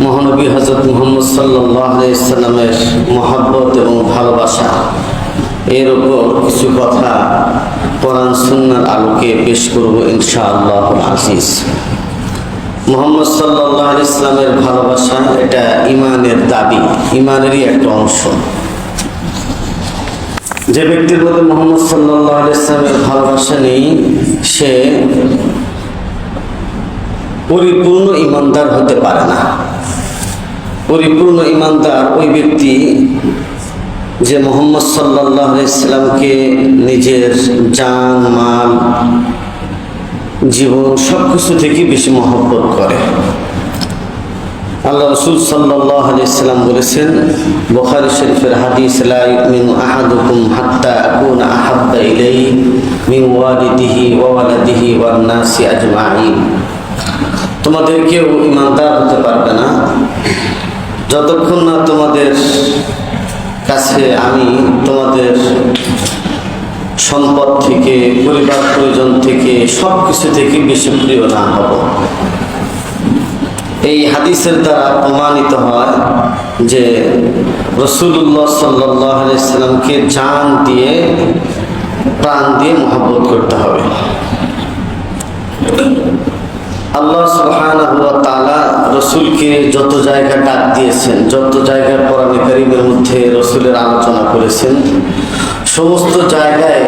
মহানবী হযরত মুহাম্মদ সাল্লাল্লাহু আলাইহি সাল্লামের মহব্বত এবং ভালোবাসা এর উপর কিছু কথা কোরআন সুন্নাহর আলোকে পেশ করব ইনশাআল্লাহুল আজিজ। মুহাম্মদ সাল্লাল্লাহু আলাইহি সাল্লামের ভালোবাসা এটা ঈমানের দাবি, ঈমানেরই একটা অংশ। যে ব্যক্তির মধ্যে মুহাম্মদ সাল্লাল্লাহু আলাইহি সাল্লামের ভালোবাসা নেই, সে পরিপূর্ণ ঈমানদার হতে পারে না। পরিপূর্ণ ঈমানদার ওই ব্যক্তি যে মুহাম্মদ সাল্লাল্লাহু আলাইহি সাল্লামকে নিজের জান, মাল, জীবন সবকিছু থেকে বেশি মহব্বত করে। আল্লাহ রাসূল সাল্লাল্লাহু আলাইহি সাল্লাম বলেছেন, বুখারী শরীফের হাদিস, লা ইউমিনু আহাদুকুম হাত্তা আকুনা আহাব্বা ইলাইহি মিন ওয়ালিদিহি ওয়া ওয়ালাদিহি ওয়ান নাসি আজমাইন। তোমাদের কেউ ঈমানদার হতে পারবে না যতক্ষণ না তোমাদের কাছে আমি তোমাদের সম্পদ থেকে, পরিবার প্রয়োজন থেকে, সব কিছু থেকে বেশি প্রিয় না হব। এই হাদিসের দ্বারা প্রমাণিত হয় যে রাসূলুল্লাহ সাল্লাল্লাহু আলাইহি সাল্লামকে জান দিয়ে, প্রাণ দিয়ে মহব্বত করতে হবে। আল্লাহ সুবহানাহু ওয়া তাআলা রাসূলকে যত জায়গায় ডাক দিয়েছেন, যত জায়গায় কোরআনে কারীমের মধ্যে রাসূলের আলোচনা করেছেন, সমস্ত জায়গায়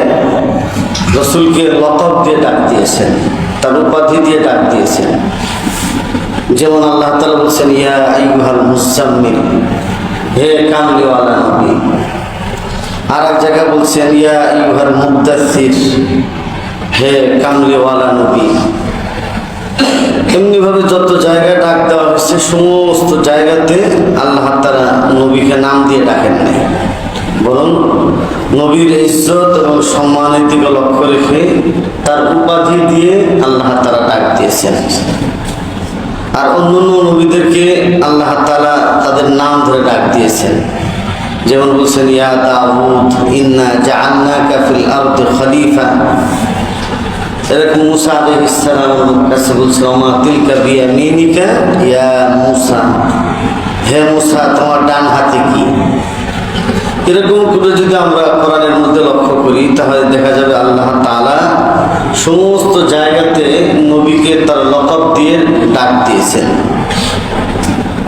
রাসূলকে লকব দিয়ে ডাক দিয়েছেন, তার উপাধি দিয়ে ডাক দিয়েছেন। যেমন আল্লাহ তাআলা বলেছেন, ইয়া আইয়ুহাল মুযাম্মিল, হে কামলিওয়ালা নবী। আর এক জায়গায় বলছেন, ইয়া আইয়ুহাল মুদ্দাসসির, হে কামলিওয়ালা নবী। এমনিভাবে যত জায়গায় ডাক দেওয়া হয়েছে, সমস্ত জায়গাতে আল্লাহ তাআলা নবীকে নাম দিয়ে ডাকেন নাই, বরং নবীর ইজ্জত এবং সম্মানের দিকে লক্ষ্য রেখে তার উপাধি দিয়ে আল্লাহ তাআলা ডাক দিয়েছেন। আর অন্যান্য নবীদেরকে আল্লাহ তাআলা তাদের নাম ধরে ডাক দিয়েছেন। যেমন বলছেন, ইয়া দাউদ ইন্না জাআলনাকা ফিল আরদি খলিফা। এরকম মুসা আলাইহিস সালামের কাছে বলছে, ওমা তিলকা বিয়ামিনিকা ইয়া মুসা, হে মুসা তোমার ডান হাতে কি। এরকম করে যদি আমরা কোরআনের মধ্যে লক্ষ্য করি, তাহলে দেখা যাবে আল্লাহ তাআলা সমস্ত জায়গাতে নবীকে তার লকব দিয়ে ডাক দিয়েছেন,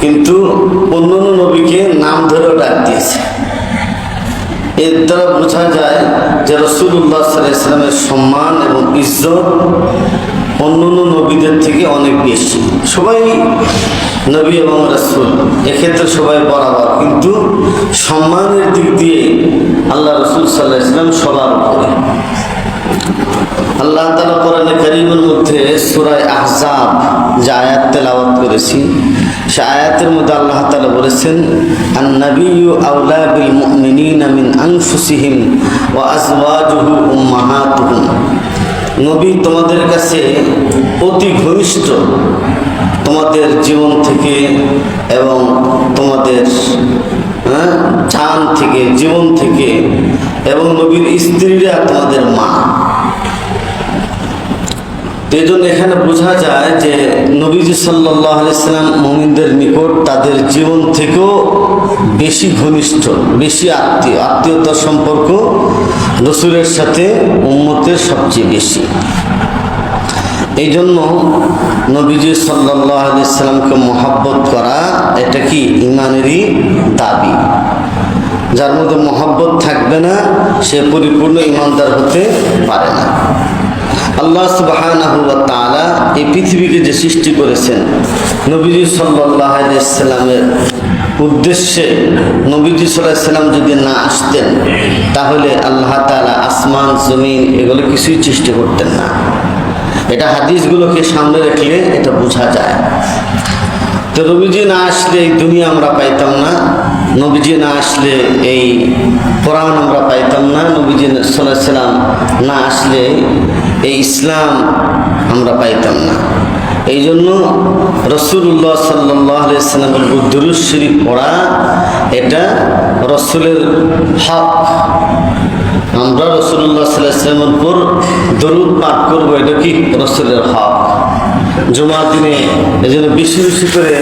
কিন্তু অন্যান্য নবীকে নাম ধরেও ডাক দিয়েছে। এর দ্বারা বোঝা যায় যে রাসূলুল্লাহ সাল্লাল্লাহু আলাইহি ওয়াসাল্লামের সম্মান এবং ইজ্জত অন্যান্য নবীদের থেকে অনেক বেশি। সবাই নবী এবং রাসূল, এক্ষেত্রে সবাই বরাবর, কিন্তু সম্মানের দিক দিয়ে আল্লাহ রাসূল সাল্লাল্লাহু আলাইহি ওয়াসাল্লাম সবার উপরে। আল্লাহ তাআলা কোরআনে কারীমের মধ্যে সূরা আহজাব যে আয়াত তেলাওয়াত করেছি, সে আয়াতের মধ্যে আল্লাহ তাআলা বলেছেন, আন-নাবিয়্যু আওলা বিল মুমিনিনা মিন আনফুসিহিম ওয়া আজওয়াজুহু উম্মাহাতুহুম। নবী তোমাদের কাছে অতি ঘনিষ্ঠ, তোমাদের জীবন থেকে এবং তোমাদের জান থেকে, জীবন থেকে, এবং নবীর স্ত্রীরা তোমাদের মা। এই জন্য এখানে বোঝা যায় যে নবীজি সাল্লাল্লাহু আলাইহি সাল্লাম মুমিনদের নিকট তাদের জীবন থেকেও বেশি ঘনিষ্ঠ, বেশি আত্মীয়তার সম্পর্ক রাসূলের সাথে উম্মতের সবচেয়ে বেশি। এই জন্য নবীজি সাল্লাল্লাহু আলাইহি সাল্লামকে মহব্বত করা এটা কি ঈমানেরই দাবি। যার মধ্যে মহব্বত থাকবে না, সে পরিপূর্ণ ঈমানদার হতে পারে না। আল্লাহ সুবহানাহু ওয়া তাআলা এই পৃথিবীকে যে সৃষ্টি করেছেন, নবীজি সাল্লাল্লাহু আলাইহি সাল্লামের উদ্দেশ্যে, নবীজি সাল্লাল্লাহু আলাইহি সাল্লাম যদি না আসতেন, তাহলে আল্লাহ তাআলা আসমান, জমিন এগুলো কিছুই সৃষ্টি করতেন না। এটা হাদিসগুলোকে সামনে রাখলে এটা বোঝা যায়। তো নবীজি না আসলে এই দুনিয়া আমরা পাইতাম না, নবীজি না আসলে এই কোরআন আমরা পাইতাম না, নবীজি সাল্লাল্লাহু আলাইহি সাল্লাম না আসলে এই ইসলাম আমরা পাইতাম না। এই জন্য রাসূলুল্লাহ সাল্লাল্লাহু আলাইহি সাল্লামের দুরূদ শরীফ পড়া এটা রাসূলের হক। আমরা রাসূলুল্লাহ সাল্লাল্লাহু আলাইহি সাল্লামের উপর দরুদ পাঠ করব, এটা কি রাসূলের হক। জুমার দিনে এজন্য বেশি বেশি করে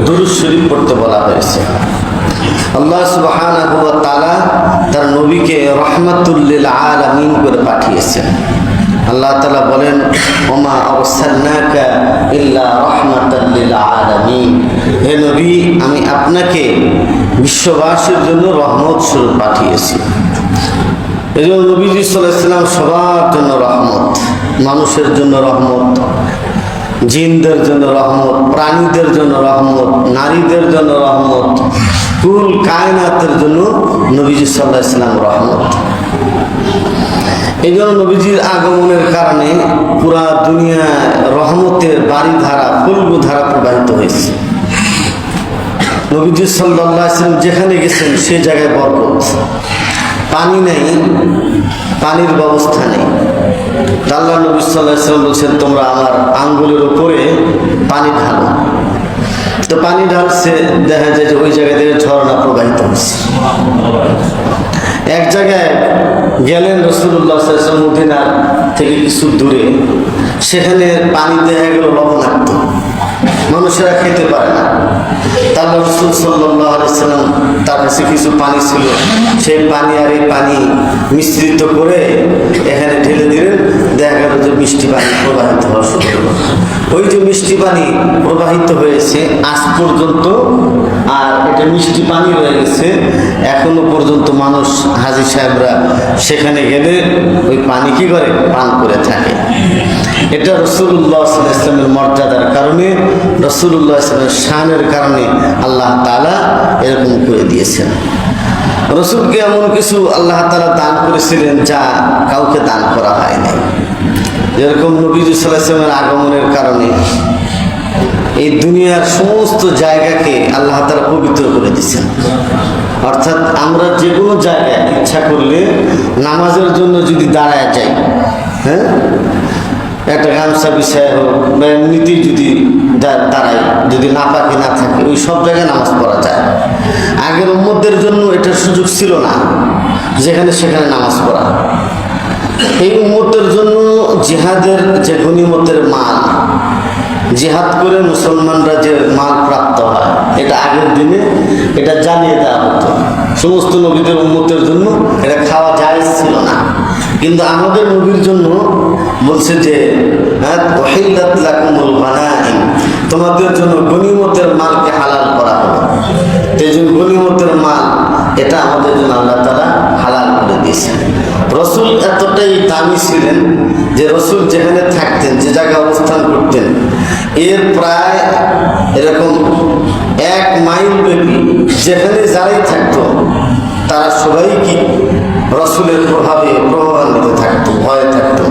দুরূদ শরীফ পড়তে বলা হয়েছে। আল্লাহ সুবহানাহু ওয়া তাআলা তার নবীকে রাহমাতুল লিল আলামিন করে পাঠিয়েছেন। আল্লাহ তাআলা বলেন, ওমা আরসালনাকা ইল্লা রাহমাতাল লিল আলামিন, হে নবী আমি আপনাকে বিশ্ববাসীর জন্য রহমত স্বরূপ পাঠিয়েছি। এই জন্য নবীজি সাল্লাল্লাহু আলাইহি ওয়াসাল্লাম সবার জন্য রহমত, মানুষের জন্য রহমত, জিনদের জন্য রহমত, প্রাণীদের জন্য রহমত, নারীদের জন্য রহমত, কুল কায়নাতের জন্য নবীজি সাল্লাল্লাহু আলাইহি ওয়াসাল্লাম রহমত। এই জন্য নবীজির আগমনের কারণে পুরা দুনিয়ায় রহমতের বাড়িধারা, ফুলগু ধারা প্রবাহিত হয়েছে। নবীজি সাল্লাল্লাহু আলাইহি ওয়াসাল্লাম যেখানে গেছেন সে জায়গায় বরকত। পানি নেই, পানির ব্যবস্থা নেই, আল্লাহ নবী সাল্লাল্লাহু আলাইহি ওয়াসাল্লাম বলছেন তোমরা আমার আঙ্গুলের উপরে পানি ঢালো। তো পানি ঢালছে, দেখা যায় যে ওই জায়গা থেকে ঝর্ণা প্রবাহিত হচ্ছে। এক জায়গায় গেলেন রাসূলুল্লাহ সাল্লাল্লাহু আলাইহি ওয়াসাল্লাম মদিনা থেকে কিছু দূরে, সেখানে পানি দেখা গেল লবণাক্ত, মানুষেরা খেতে পারে না। তারপর রাসূল সাল্লাল্লাহু আলাইহি ওয়াসাল্লাম তার কাছে কিছু পানি ছিল, সেই পানি আর এই পানি মিশ্রিত করে এখানে ঢেলে দিলেন, দেখা গেল যে মিষ্টি পানি প্রবাহিত হওয়া শুরু হলো। ওই যে মিষ্টি পানি প্রবাহিত হয়েছে আজ পর্যন্ত, আর এটা মিষ্টি পানি রয়ে গেছে এখনো পর্যন্ত। মানুষ হাজী সাহেবরা সেখানে গেলে ওই পানি কি করে পান করে থাকে। এটা রাসূলুল্লাহ সাল্লাল্লাহু আলাইহি ওয়াসাল্লামের মর্যাদার কারণে, রাসূলুল্লাহ সাল্লাল্লাহু আলাইহি ওয়াসাল্লামের শানের কারণে আল্লাহ তাআলা এরকম করে দিয়েছেন। রাসূলকে এমন কিছু আল্লাহ তাআলা দান করেছিলেন যা কাউকে দান করা হয়নি। যেরকম নবীজি সাল্লাল্লাহু আলাইহি ওয়াসাল্লামের আগমনের কারণে এই দুনিয়ার সমস্ত জায়গাকে আল্লাহ তাআলা পবিত্র করে দিয়েছেন। অর্থাৎ আমরা যে কোনো জায়গায় ইচ্ছা করলে নামাজের জন্য যদি দাঁড়ায় যাই, হ্যাঁ, একটা গামছা বিছায় হোক বা এমনিতেই যদি দাঁড়ায়, যদি নাপাকি না থাকে, ওই সব জায়গায় নামাজ পড়া যায়। আগের উম্মতদের জন্য এটার সুযোগ ছিল না, যেখানে সেখানে নামাজ পড়া। এই উম্মতের জন্য জিহাদের যে গনিমতের মাল, জিহাদ করে মুসলমানরা যে মাল প্রাপ্ত হয়, এটা আগের দিনে এটা জানিয়ে দেওয়া হতো। সমস্ত নবীদের উম্মতের জন্য এটা খাওয়া জায়েজ ছিল না, কিন্তু আমাদের নবীর জন্য বলছে যে উহিল্লাত লাকুমুল গানাইম, তোমাদের জন্য গনিমতের মালকে হালাল করা হলো। এই জন্য গনিমতের মাল এটা আমাদের জন্য আল্লাহ তাআলা হালাল করে দিয়েছেন। রাসূল এতটাই দামি ছিলেন যে রাসূল যেখানে থাকতেন, যে জায়গায় অবস্থান করতেন, এর প্রায় এরকম 1 মাইল ব্যাপী যেখানে যারাই থাকতো তারা সবাই কি রাসূলের প্রভাবে প্রভাবান্বিত থাকতো, ভয়ে থাকতো।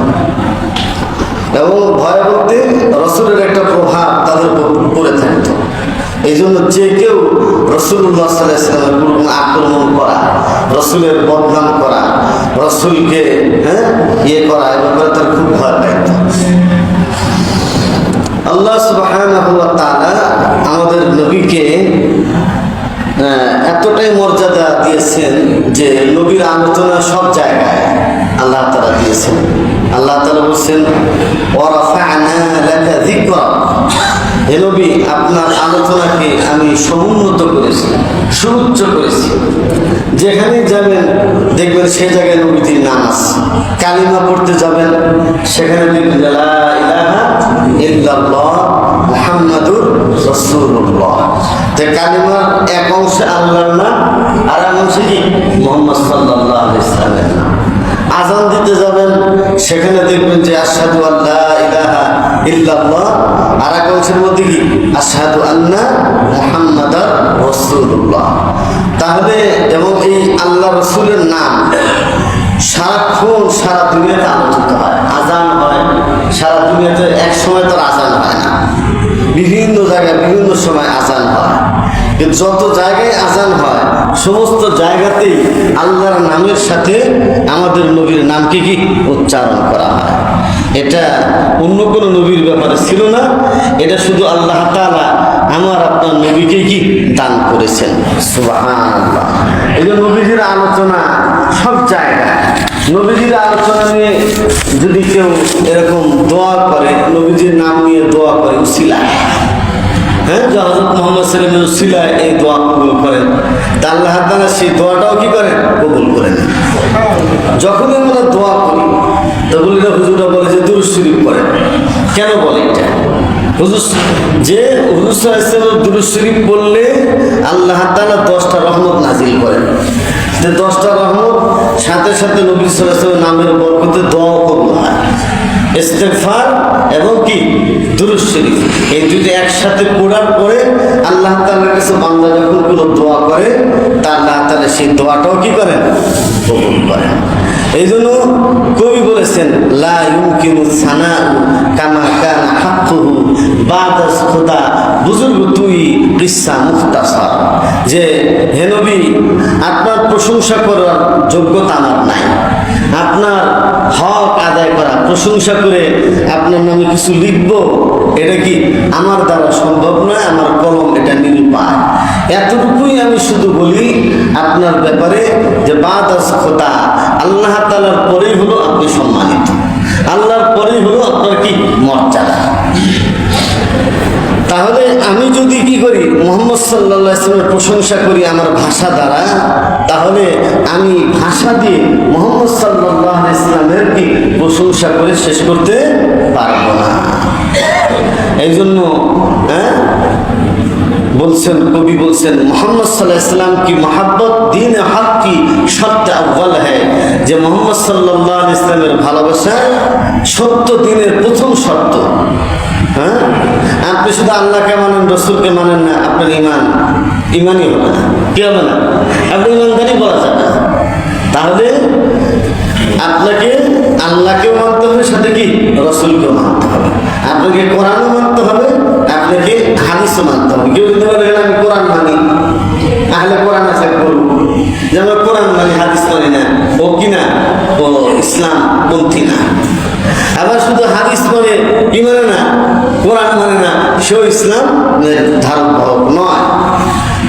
এবং ভয় বলতে রাসূলের একটা প্রভাব তাদের উপরে থাকতো। এই জন্য যে কেউ রাসূলুল্লাহ সাল্লাল্লাহু আলাইহি ওয়াসাল্লামের উপর আক্রমণ করা, রাসূলের বদনাম করা, রাসূলকে ইয়ে করা, এবার তার খুব ভয় পাইত। আল্লাহ সুবহানাহু ওয়া তাআলা আমাদের নবীকে এতটাই মর্যাদা দিয়েছেন যে নবীর আলোচনা সব জায়গায় আল্লাহ তাআলা দিয়েছেন। আল্লাহ তাআলা বলছেন, ওয়া রাফা'না লাকা যিকরাক, হে নবী আপনার আলোচনাকে আমি সমুন্নত করেছি, সুউচ্চ করেছি। যেখানে যাবেন দেখবেন সে জায়গায় নবীজির নাম আছে। কালিমা পড়তে যাবেন, সেখানে দেখবেন লা ইলাহা ইল্লাল্লাহ মুহাম্মাদুর রাসূলুল্লাহ। যে কালিমার এক অংশে আল্লাহর নাম, আর এক অংশে কি মুহাম্মদ সাল্লাল্লাহু আলাইহি ওয়াসাল্লামের নাম। আযান দিতে যাবেন, সেখানে দেখবেন যে আশহাদু আল্লা ইলাহা ইল্লাল্লাহ, আর এক অংশের মধ্যে কি আশহাদু আন্না মুহাম্মাদার রাসূলুল্লাহ। তাহলে এবং এই আল্লাহ রাসূলের নাম সারাক্ষণ সারা দুনিয়াতে আলোচিত হয়, আজান হয় সারা দুনিয়াতে। এক সময় তো আজান হয় না, বিভিন্ন জায়গায় বিভিন্ন সময় আজান হয়, কিন্তু যত জায়গায় আজান হয় সমস্ত জায়গাতেই আল্লাহর নামের সাথে আমাদের নবীর নামকে কি উচ্চারণ করা হয়। এটা অন্য কোনো নবীর ব্যাপারে ছিল না, এটা শুধু আল্লাহ তাআলা আমার আপনার নবীকে কি দান করেছেন। সুবহানাল্লাহ। এই যে নবীজির আলোচনা সব জায়গায়, নবীজির আলোচনা নিয়ে যদি কেউ এরকম দোয়া করে, নবীজির নাম নিয়ে দোয়া করে, উসিলা, হ্যাঁ, যে হযরত মুহাম্মদ সাল্লাল্লাহু আলাইহি ওয়াসাল্লামের উসিলায় এই দোয়া কবুল করেন, তা আল্লাহ তাআলা সেই দোয়াটাও কি করেন, কবুল করেন। যখনই আমরা দোয়া করি তো বলি না, হুজুরা বলে যে দুরূদ শরীফ পড়েন। কেন বলে এটা? হুজুর যে হুজুর সাল্লাল্লাহু আলাইহি ওয়াসাল্লামের দুরূদ শরীফ পড়লে আল্লাহ তাআলা 10টা রহমত নাজিল করেন। যে 10টা রহমত সাথে সাথে নবী সাল্লাল্লাহু আলাইহি ওয়াসাল্লামের নামের বরকতে দোয়া কবুল হয়। ইস্তেগফার এবং কি দুরূদ শরীফ, এই দুটো একসাথে পড়ার পরে আল্লাহ তাআলার কাছে বান্দা যখন কোনো দোয়া করে, তা আল্লাহ তাআলা সেই দোয়াটাও কি করেন, কবুল করেন। এই জন্য কবি বলেছেন, লা ইউমকিনু সানাউ কামা কানা হাক্কুহু বাদাস খুদা বুজুর্গ তুই কিসসা মুখতাসার, যে হে নবী, আপনার প্রশংসা করার যোগ্যতা আমার নাই। আপনার হক আদায় করা, প্রশংসা করে আপনার নামে কিছু লিখব, এটা কি আমার দ্বারা সম্ভব নয়, আমার কলম এটা নিরুপায়। এতটুকুই আমি শুধু বলি আপনার ব্যাপারে, যে বাদাস খোদা, আল্লাহ তাআলার পরেই হলো আপনি সম্মানিত, আল্লাহর পরেই হলো আপনার কি মর্যাদা। তাহলে আমি যদি কি করি, মুহাম্মদ সাল্লাল্লাহু আলাইহি ওয়াসাল্লামের প্রশংসা করি আমার ভাষা দ্বারা, তাহলে আমি ভাষা দিয়ে মুহাম্মদ সাল্লাল্লাহু আলাইহি ওয়াসাল্লামের কি প্রশংসা করে শেষ করতে পারবো না। এই জন্য বলছেন, কবি বলছেন, মুহাম্মদ সাল্লাল্লাহু আলাইহি ওয়াসাল্লাম কি মোহাব্বত দিন হক কি শর্ত আউয়াল হ্যায়, যে মুহাম্মদ সাল্লাল্লাহু আলাইহি ওয়াসাল্লামের ভালোবাসা সত্য দিনের প্রথম শর্ত। হ্যাঁ, আপনি শুধু আল্লাহকে মানেন, রসুলকে মানেন না, আপনার ইমানই হবে না। কি হবে না? আপনি ইমানদারই বলা যাবে না। তাহলে আপনাকে আল্লাহকেও মানতে হবে, সাথে কি রসুলকেও মানতে হবে, আপনাকে কোরআনও মানতে হবে, আপনাকে হাদিসও মানতে হবে। কেউ যদি বলে আমি কোরআন মানি, তাহলে কোরআন আছে বলুন যে আমরা কোরআন মানি, হাদিস মানি না, ও কিনা ও ইসলাম পন্থী না। আবার শুধু হাদিস মানে কি মানে না, কোরআন মানে না, সেও ইসলাম ধারণ বাহক নয়।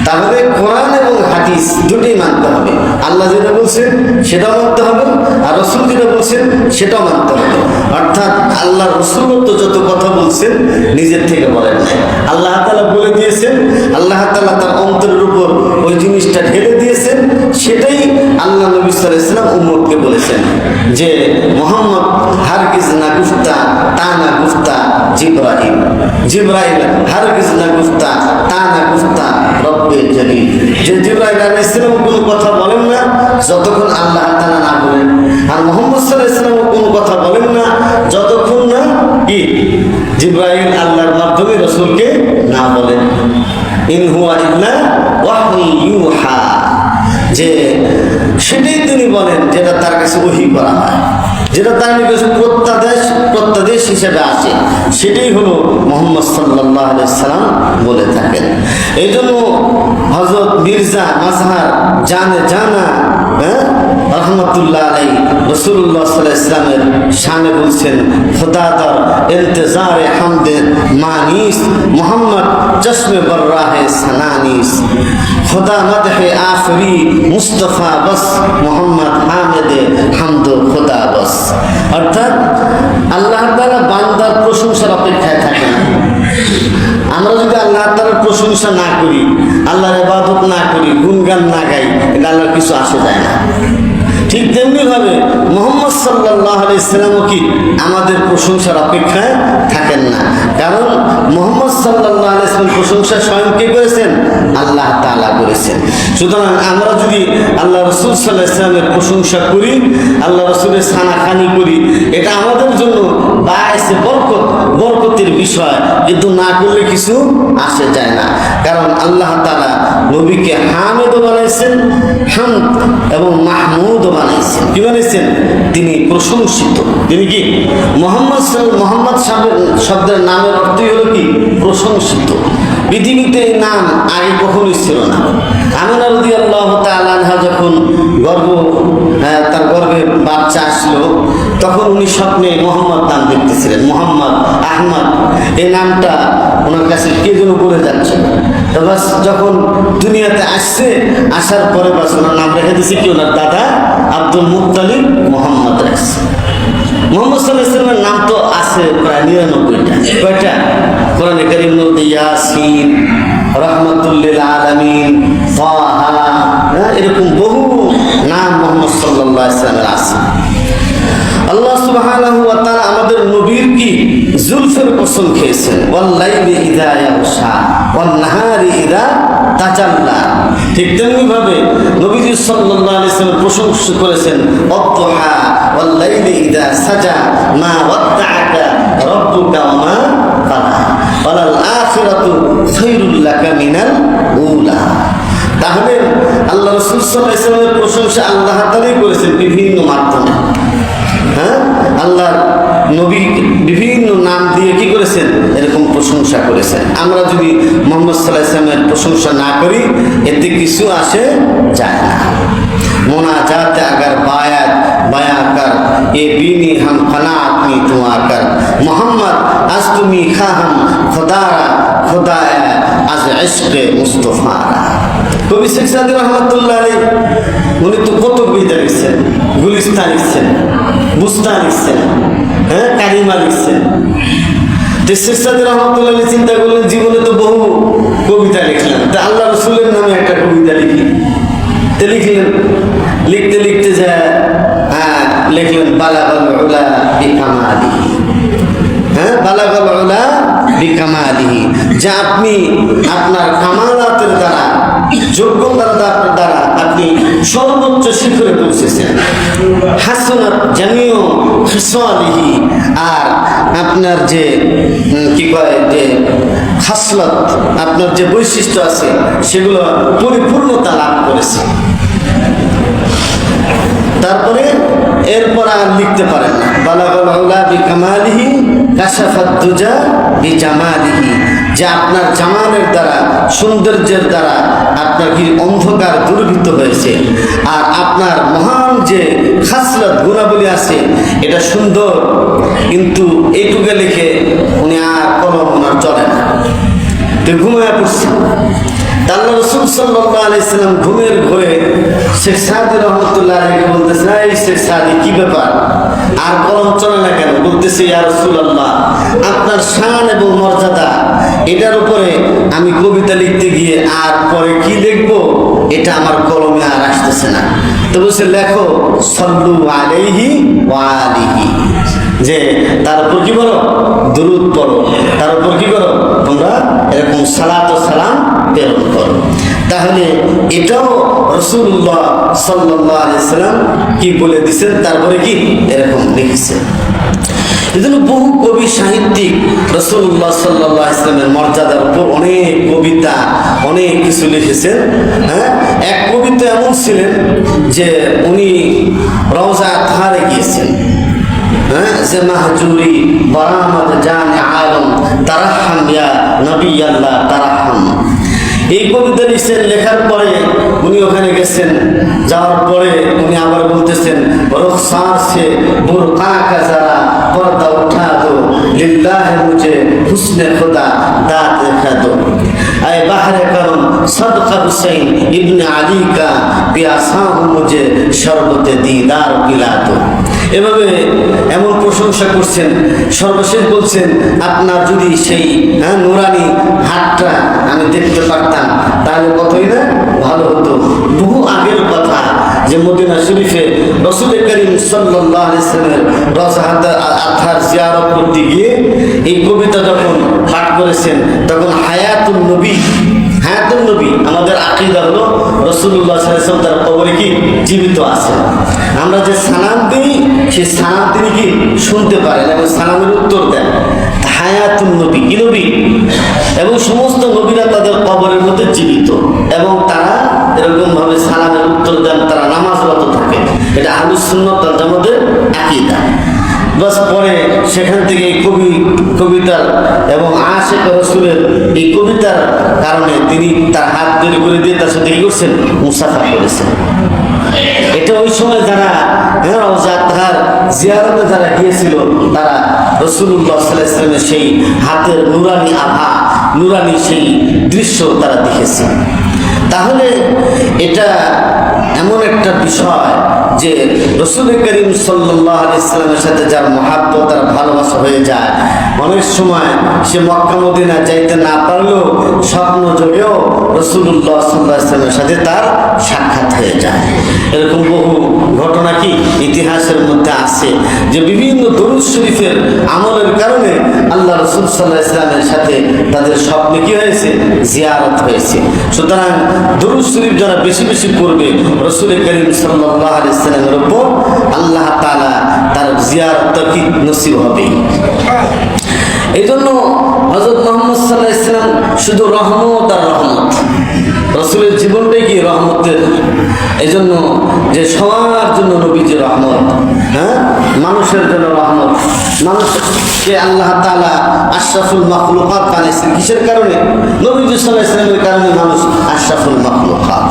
তাহলে কোরআন এবং হাদিস দুটোই মানতে হবে। আল্লাহ যেটা বলছেন সেটাও মানতে হবে, আর রসুল যেটা বলছেন সেটাও মানতে হবে। অর্থাৎ আল্লাহ রসুল তো যত কথা বলছেন নিজের থেকে বলেন নাই, আল্লাহ তাআলা বলে দিয়েছেন, আল্লাহ তাআলা তার অন্তরের উপর ওই জিনিসটা ঢেলে দিয়েছেন, সেটাই আল্লাহ নবী সাল্লাল্লাহু আলাইহি ওয়াসাল্লাম উম্মতকে বলেছেন, যে মুহাম্মদ হারগিজ না গুফতা তা না গুফতা জিবরাইল, জিবরাইল হারগিজ না গুফতা তা না গুফতা রব্বে জলিল, যে জিবরাইল আলাইহিস সালাম কোনো কথা বলেন না যতক্ষণ আল্লাহ তাআলা না বলেন, আর মুহাম্মদ সাল্লাল্লাহু আলাইহি ওয়াসাল্লাম কোনো কথা বলেন না যতক্ষণ না কি জিবরাইল আল্লাহর মাধ্যমে রাসূলকে না বলেন। ইন হুয়া ইল্লা ওয়াহয়ু ইউহা, যে সেটাই তিনি বলেন যেটা তার কাছে ওহী করা হয়, যেটা তার কাছে প্রত্যাদেশ হিসেবে আসে, সেটাই হলো মুহাম্মদ সাল্লাল্লাহু আলাইহি ওয়াসাল্লাম বলে থাকেন। এই জন্য হযরত মির্জা মাজহার জানা রহমতুল্লাহ আলাইহি রাসূলুল্লাহ সাল্লাল্লাহু আলাইহি ওয়াসাল্লামের শানে বলছেন, খোদা তার ইন্তজারে হামদে মানিস মুহাম্মদ চশমে বর্রাহে সানানিস, খোদা মদহে আফরি মুস্তাফা বস মুহাম্মদ হামিদে হামদ খোদা বস। অর্থাৎ আল্লাহ তাআলা বান্দার প্রশংসার অপেক্ষায় থাকেন। আমরা যদি আল্লাহ তাআলার প্রশংসা না করি, আল্লাহর ইবাদত না করি, গুণগান না গাই, এটা আল্লাহর কিছু আসে যায় না। ঠিক তেমনি ভাবে মুহাম্মদ সাল্লাল্লাহু আলাইহি ওয়াসাল্লামও কি আমাদের প্রশংসার অপেক্ষায় থাকেন না, কারণ মুহাম্মদ সাল্লাল্লাহু আলাইহি ওয়াসাল্লাম প্রশংসা স্বয়ং কে করেছেন? আল্লাহ তাআলা করেছেন। সুতরাং আমরা যদি আল্লাহ রাসূল সাল্লাল্লাহু আলাইহি ওয়াসাল্লামের প্রশংসা করি, আল্লাহ রাসূলের সানাখানি করি, এটা আমাদের জন্য বায়সে বরকতের বিষয়, কিন্তু না করলে কিছু আসে যায় না। কারণ আল্লাহ তাআলা নবীকে হামিদ বানাইছেন, হামদ এবং মাহমুদ বানাইছেন। কি বানাইছেন? তিনি প্রশংসিত। তিনি কি মুহাম্মদ শব্দের নামের অর্থই হলো কি প্রশংসিত। পৃথিবীতে এই নাম আগে কখনোই ছিল না। আমিনা রাদিয়াল্লাহু তাআলা আনহা যখন তার গর্ভে বাচ্চা আসলো, তখন উনি স্বপ্নে মোহাম্মদ নাম দেখতেছিলেন, মোহাম্মদ আহমদ এই নামটা ওনার কাছে কে যেন বলে যাচ্ছে। তো বাস যখন দুনিয়াতে আসছে, আসার পরে বাস ওনার নাম রেখে দিয়েছে কি, ওনার দাদা আব্দুল মুত্তালিব মোহাম্মদ রাখছে। মোহাম্মদ সাল্লাল্লাহু আলাইহি ওয়াসাল্লামের নাম তো আছে প্রায় 99টা। কয়টা? কোরআনে কারীমের মধ্যে ইয়াসিন, রহমাতুল্লিল আলামিন, তাহা, এরকম বহু নাম মোহাম্মদ সাল্লাল্লাহু আলাইহি ওয়াসাল্লামের আছে। আল্লাহ সুবহানাহু ওয়া তাআলা আমাদের নবীর কি জুলফের কসম খেয়েছেন, ওয়াল লাইলি ইযা ইয়াগশা ওয়ান নাহারি ইযা তাজাল্লা। ঠিক তেমনি ভাবে নবীজি সাল্লাল্লাহু আলাইহি ওয়াসাল্লাম প্রশংসা করেছেন ওয়াদ-দুহা ওয়াল লাইলি ইযা সাজা মা ওয়াদ্দাআকা রাব্বুকা ওয়া মা ক্বালা ওয়ালাল আখিরাতু খায়রুল লাকা মিনাল উলা। তাহলে আল্লাহ রাসূল সাল্লাল্লাহু আলাইহি ওয়াসাল্লামের প্রশংসা আল্লাহ তাআলাই করেছেন বিভিন্ন মাধ্যমে। আল্লাহর নবী বিভিন্ন নাম দিয়ে কি করেছেন, এরকম প্রশংসা করেছেন। আমরা যদি মুহাম্মদ সাল্লাল্লাহু আলাইহি ওয়াসাল্লামের প্রশংসা না করি, এতে কিছু আসে যায় না। মোনাজাত আগার বায়াত বায়া কর এ বিনি হাম কনাত নি তুয়া কর মোহাম্মদ আজ তুমি খাহাম খোদারা খোদায়া আজ ইশকে মুস্তফা। কবি শেখ সাদি রহমাতুল্লাহ আলাইহি উনি তো কত কবিতা লিখছেন, গুলিস্তান লিখছেন, বুস্তান লিখছেন, কালিমা লিখছেন। শেখ সাদি রহমাতুল্লাহ আলাইহি চিন্তা করলেন জীবনে তো বহু কবিতা লিখলেন, তা আল্লাহ রাসূলের নামে একটা কবিতা লিখি। লিখলেন, লিখতে লিখতে যা লিখলেন বালাগাল উলা বিকামালিহি। বালাগাল উলা বিকামালিহি, যা আপনি আপনার কামালাতের দ্বারা, যোগ্যতার দ্বারা আপনি সর্বোচ্চ শিখরে পৌঁছেছেন। হাসানাত জামিউ খিসালিহি, আর আপনার যে কি কয় যে খাসলত, আপনার যে বৈশিষ্ট্য আছে সেগুলো পরিপূর্ণতা লাভ করেছে। তারপরে এরপর আর লিখতে পারেন না। বালাগাল উলা বিকামালিহি কাশাফাত দুজা বিজামালিহি, যে আপনার জামালের দ্বারা, সৌন্দর্যের দ্বারা আপনার কি অন্ধকার দূরীভূত হয়েছে। আর আপনার মহান যে খাসলত গুণাবলী আছে এটা সুন্দর, কিন্তু এইটুকু লিখে উনি আর কলম ওনার চলে না, তো ঘুমায় পড়ছে। আল্লাহ রাসূল সাল্লাল্লাহু আলাইহি সাল্লাম ঘুমের ঘরে শেখ সাদি রহমাতুল্লাহ আলাইহি বলতেছে, এই শেখ সাদি কি ব্যাপার, আর কলম চলে না কেন? বলতেছে, ইয়া রাসূলুল্লাহ, আপনার শান এবং মর্যাদা এটার উপরে আমি কবিতা লিখতে গিয়ে আর পরে কি লিখবো এটা আমার কলমে আর আসতেছে না। তো বলছে, লেখো সাল্লু আলাইহি ওয়া আলিহি, যে তার উপর কি করো, দুরূদ পড়ো, তার উপর কি করো, তোমরা এরকম সালাত ও সালাম প্রেরণ করো। তাহলে এটাও রাসূলুল্লাহ সাল্লাল্লাহু আলাইহি সাল্লাম কি বলে দিয়েছেন, তারপরে কি এরকম লিখেছেন। এজন্য বহু কবি সাহিত্যিক রাসূলুল্লাহ সাল্লাল্লাহু আলাইহি সাল্লামের মর্যাদার উপর অনেক কবিতা, অনেক কিছু লিখেছেন। এক কবি তো এমন ছিলেন যে উনি রওজা আতহারে গিয়েছেন, যে মাহজুরি বারামাত জানে আলম তারাহাম ইয়া নবী আল্লাহ তারাহাম, এই কবিতা লিখছেন। লেখার পরে উনি ওখানে গেছেন, যাওয়ার পরে উনি আবার বলতেছেন, রুখসার সে বুরকা কা যারা পর্দা উঠা দো, লিল্লাহি মুঝে হুসনে খুদা দাঁত দেখা দো, আয় বাহরে করম সদকা হুসैन ইবনে আলী কা পিয়াসা হু মুঝে শরবতে দিদার পিলা দো। এভাবে এমন প্রশংসা করছেন। সর্বশেষ বলছেন, আপনার যদি সেই নুরানি হাতটা আমি দেখতে পারতাম তাহলে কতই না ভালো হতো। বহু আগের কথা, যে মদিনা শরীফে রাসূল করিম সাল্লাল্লাহু আলাইহি ওয়াসাল্লামের রওজা আতহার জিয়ারত করতে গিয়ে এই কবিতা যখন পাঠ করেছেন, তখন হায়াতুন নবী, হায়াতুন নবী আমাদের আকীদা হলো রাসূলুল্লাহ সাল্লাল্লাহু আলাইহি ওয়াসাল্লাম তার কবরে কি জীবিত আছেন। আমরা যে সালাম দিই সেই সালাম তিনি কি শুনতে পারেন এবং সালামের উত্তর দেন। হায়াতুন নবী, কি নবী, এবং সমস্ত নবীরা তাদের কবরের মধ্যে জীবিত এবং তারা এরকম ভাবে সালামের উত্তর দেন, তারা নামাজরত থাকে। এটা আহলুস সুন্নাত ওয়াল জামাতের আকীদা। বাস পরে সেখান থেকে এই কবিতার এবং আশিক রাসূলের এই কবিতার কারণে তিনি তার হাত বের করে দিয়ে তার সাথে কি করছেন, মুসাফা করেছেন। এটা ওই সময় যারা রওজার জিয়ারতে যারা গিয়েছিল তারা রাসূলুল্লাহ সাল্লাল্লাহু আলাইহি ওয়াসাল্লামের সেই হাতের নুরানি আভা, নুরানি সেই দৃশ্য তারা দেখেছে। তাহলে এটা এমন একটা বিষয় যে রাসূল করিম সাল্লাল্লাহু আলাইহি ওয়াসাল্লামের সাথে যার মহাব্বত আর ভালোবাসা হয়ে যায়, অনেক সময় সে মক্কা মদিনা যাইতে না পারলেও স্বপ্ন যোগেও রাসূলুল্লাহ সাল্লাল্লাহু আলাইহি ওয়াসাল্লামের সাথে তার সাক্ষাৎ হয়ে যায়। এরকম বহু ঘটনা কি ইতিহাসের মধ্যে আছে যে বিভিন্ন দরুদ শরীফের আমলের কারণে আল্লাহ রাসূল সাল্লাল্লাহু আলাইহি ওয়াসাল্লামের সাথে তাদের স্বপ্নে কি হয়েছে, জিয়ারত হয়েছে। সুতরাং দরুদ শরীফ যারা বেশি বেশি পড়বে রাসূল করিম সাল্লাল্লাহু আলাইহি ওয়াসাল্লামের উপর, আল্লাহ তাআলা তার জিয়ারত কি নসিব হবে। এই জন্য হযরত মুহাম্মদ সাল্লাল্লাহু আলাইহি ওয়াসাল্লাম শুধু রহমত আর রহমত, রাসূলের জীবনটাই কি রহমতের। এই জন্য যে সবার জন্য নবীজি রহমত, মানুষের জন্য রহমত। মানুষকে আল্লাহ তাআলা আশরাফুল মাখলুকাত বানাইছেন কিসের কারণে? নবীজি সাল্লাল্লাহু আলাইহি ওয়াসাল্লামের কারণে মানুষ আশরাফুল মাখলুকাত।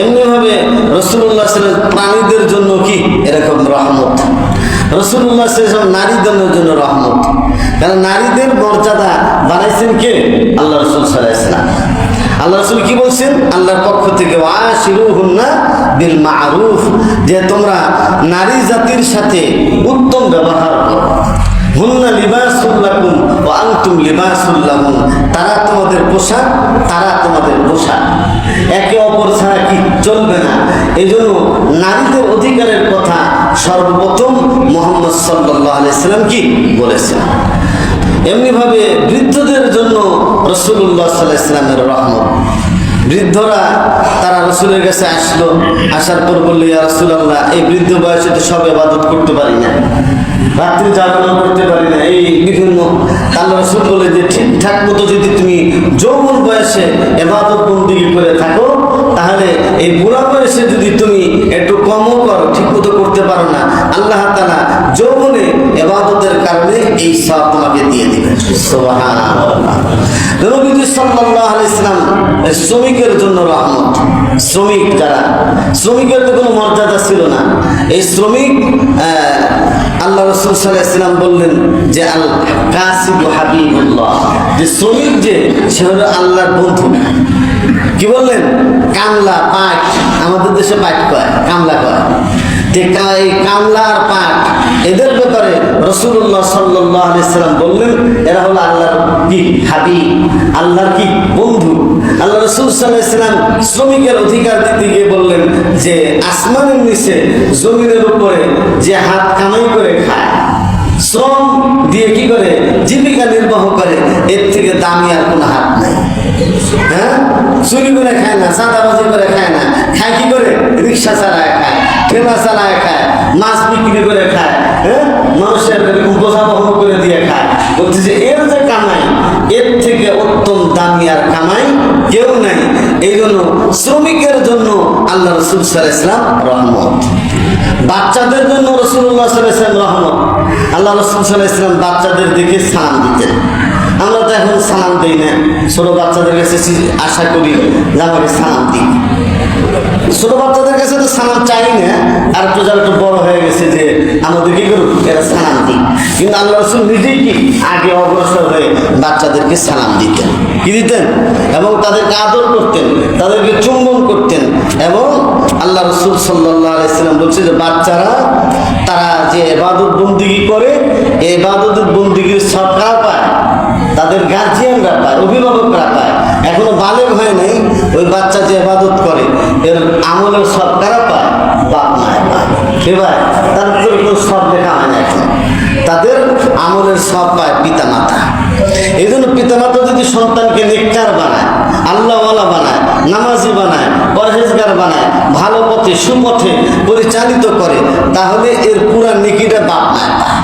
এমনিভাবে রাসূলুল্লাহ সাল্লাল্লাহু আলাইহি ওয়াসাল্লাম প্রাণীদের জন্য কি এরকম রহমত, রাসূলুল্লাহ সাল্লাল্লাহু আলাইহি ওয়াসাল্লাম নারীদের জন্য রহমত। কারণ নারীদের মর্যাদা বানাইছেন কে? আল্লাহ রাসূল সাল্লাল্লাহু আলাইহি ওয়াসাল্লাম। আল্লাহ রাসূল কি বলছেন আল্লাহর পক্ষ থেকে? ওয়াশিরুহুন্না বিল মা'রুফ, যে তোমরা নারী জাতির সাথে উত্তম ব্যবহার করো। হুন্না লিবাসুল লাকুম ওয়া আনতুম লিবাসুল লাহুম, তারা তোমাদের পোশাক, তারা তোমাদের পোশাক, একে অপর ছাড়া কি চলবে না। এই জন্য নারীদের অধিকারের কথা সর্বপ্রথম মুহাম্মদ সাল্লাল্লাহু আলাইহি ওয়াসাল্লাম কি বলেছেন। এমনিভাবে বৃদ্ধদের জন্য রাসূলুল্লাহ সাল্লাল্লাহু আলাইহি ওয়াসাল্লামের রহমত। বৃদ্ধরা তারা রাসূলের কাছে আসলো, আসার পর বলল, ইয়া রাসূলুল্লাহ, এই বৃদ্ধ বয়সে তো সব ইবাদত করতে পারি না, রাত্রি জাগরণ করতে পারি না, এই বিভিন্ন। আল্লাহ রাসূল বলে যে ঠিকঠাক মতো যদি তুমি যৌবন বয়সে ইবাদত বন্দেগী করে থাকো, তাহলে এই বুড়া বয়সে যদি তুমি একটু কমও করো, ঠিক মতো করতে পারো না, আল্লাহ তাআলা যৌবনে ইবাদতের কারণে এই সওয়াব তোমাকে দিয়ে দিবেন। সুবহানাল্লাহ। নবী সাল্লাল্লাহু আলাইহি ওয়াসাল্লাম শ্রমিকের জন্য রহমত। শ্রমিক যারা, শ্রমিকের তো কোনো মর্যাদা ছিল না। এই শ্রমিক আল্লাহ রাসূল সাল্লাল্লাহু আলাইহি ওয়াসাল্লাম বললেন যে আল কাসিবু হাবিবুল্লাহ, যে শ্রমিক যে সে হলো আল্লাহর বন্ধু। কি বললেন? কামলা, পাট, আমাদের দেশে পাট কয়, কামলা কয়। এই কামলা আর পাট, এদের ব্যাপারে রাসূলুল্লাহ সাল্লাল্লাহু আলাইহি ওয়াসাল্লাম বললেন এরা হলো আল্লাহর কি হাবিব, আল্লাহর কি বন্ধু। আল্লাহ রাসূল সাল্লাল্লাহু আলাইহি ওয়াসাল্লাম শ্রমিকের অধিকার দিতে গিয়ে বললেন যে আসমানের নিচে জমিনের উপরে যে হাত কামাই করে খায়, শ্রম দিয়ে কি করে জীবিকা নির্বাহ করে, এর থেকে দামি আর কোনো হাত নাই। চুরি করে খায় না, চাঁদাবাজি করে খায় না, খায় কি করে? রিক্সা চালায় খায়, ঠেলা চালায় খায়, মাছ বিক্রি করে খায়, মানুষের বোঝা বহন করে দিয়ে খায়। বলছে যে এর যে কামাই, এর থেকে উত্তম দামি আর কামাই কেউ নাই। এই জন্য শ্রমিকের জন্য আল্লাহ রাসূল সাল্লাল্লাহু আলাইহি ওয়াসাল্লাম রহমত। বাচ্চাদের জন্য রাসূলুল্লাহ সাল্লাল্লাহু আলাইহি ওয়াসাল্লাম রহমত। আল্লাহ রাসূল সাল্লাল্লাহু আলাইহি ওয়াসাল্লাম বাচ্চাদের দিকে সালাম দিতেন। আমরা তো এখন সালাম দিই না, ছোট বাচ্চাদের কাছে আশা করি যে আমাকে সালাম দিই। ছোট বাচ্চাদের কাছে তো সালাম চাই না, আর একটু যারা একটু বড় হয়ে গেছে যে আমাদের কি করুক, এরা সালাম দিই। কিন্তু আল্লাহ রাসূল নিজেই কি আগে অগ্রসর হয়ে বাচ্চাদেরকে সালাম দিতেন। কি দিতেন? এবং তাদেরকে আদর করতেন, তাদেরকে চুম্বন করতেন। এবং আল্লাহ রাসূল সাল্লাল্লাহু আলাইহি ওয়াসাল্লাম বলছে যে বাচ্চারা তারা যে ইবাদত বন্দেগী করে, এই ইবাদত বন্দেগীর সদকা পায়, তাদের গার্জিয়ানরা পায়, অভিভাবকরা পায়। এখনো বালেগ হয় নাই, ওই বাচ্চা যে ইবাদত করে এর আমলের সব কারা পায়? বাপ মায় পায়। এবার তাদের কোনো সব লেখা হয় না, এখন তাদের আমলের সব পায় পিতা মাতা। এই জন্য পিতা মাতা যদি সন্তানকে নেককার বানায়, আল্লাহওয়ালা বানায়, নামাজি বানায়, পরহেজগার বানায়, ভালো পথে সুপথে পরিচালিত করে, তাহলে এর পুরা নেকিটা বাপ মায় পায়।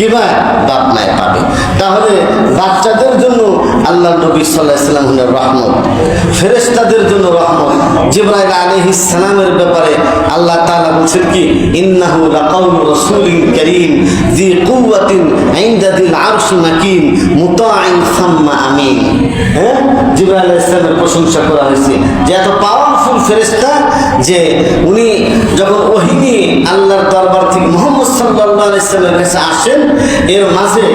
কি পায়? বাপ মায় পাবে। তাহলে বাচ্চাদের জন্য আল্লাহ নবী সাল্লাল্লাহু আলাইহি ওয়াসাল্লাম হলেন রহমত, ফেরেশতাদের জন্য রহমত। জিবরাইল আলাইহিস সালামের ব্যাপারে আল্লাহ তাআলা বলছেন কি, ইন্নাহু লাকাউলু রাসূলিন কারীম যী কুওয়াতিন ইনদা যিল আরশি মাকিন মুতাইন সাম্মা আমিন। হ্যাঁ, জিবরাইল আলাইহিস সালামের প্রশংসা করা হয়েছে যে এত পাওয়ারফুল ফেরেশতা যে উনি যখন ওহী নিয়ে আল্লাহর দরবার থেকে মুহাম্মদ সাল্লাল্লাহু আলাইহি ওয়াসাল্লামের কাছে আসেন, এর মাঝে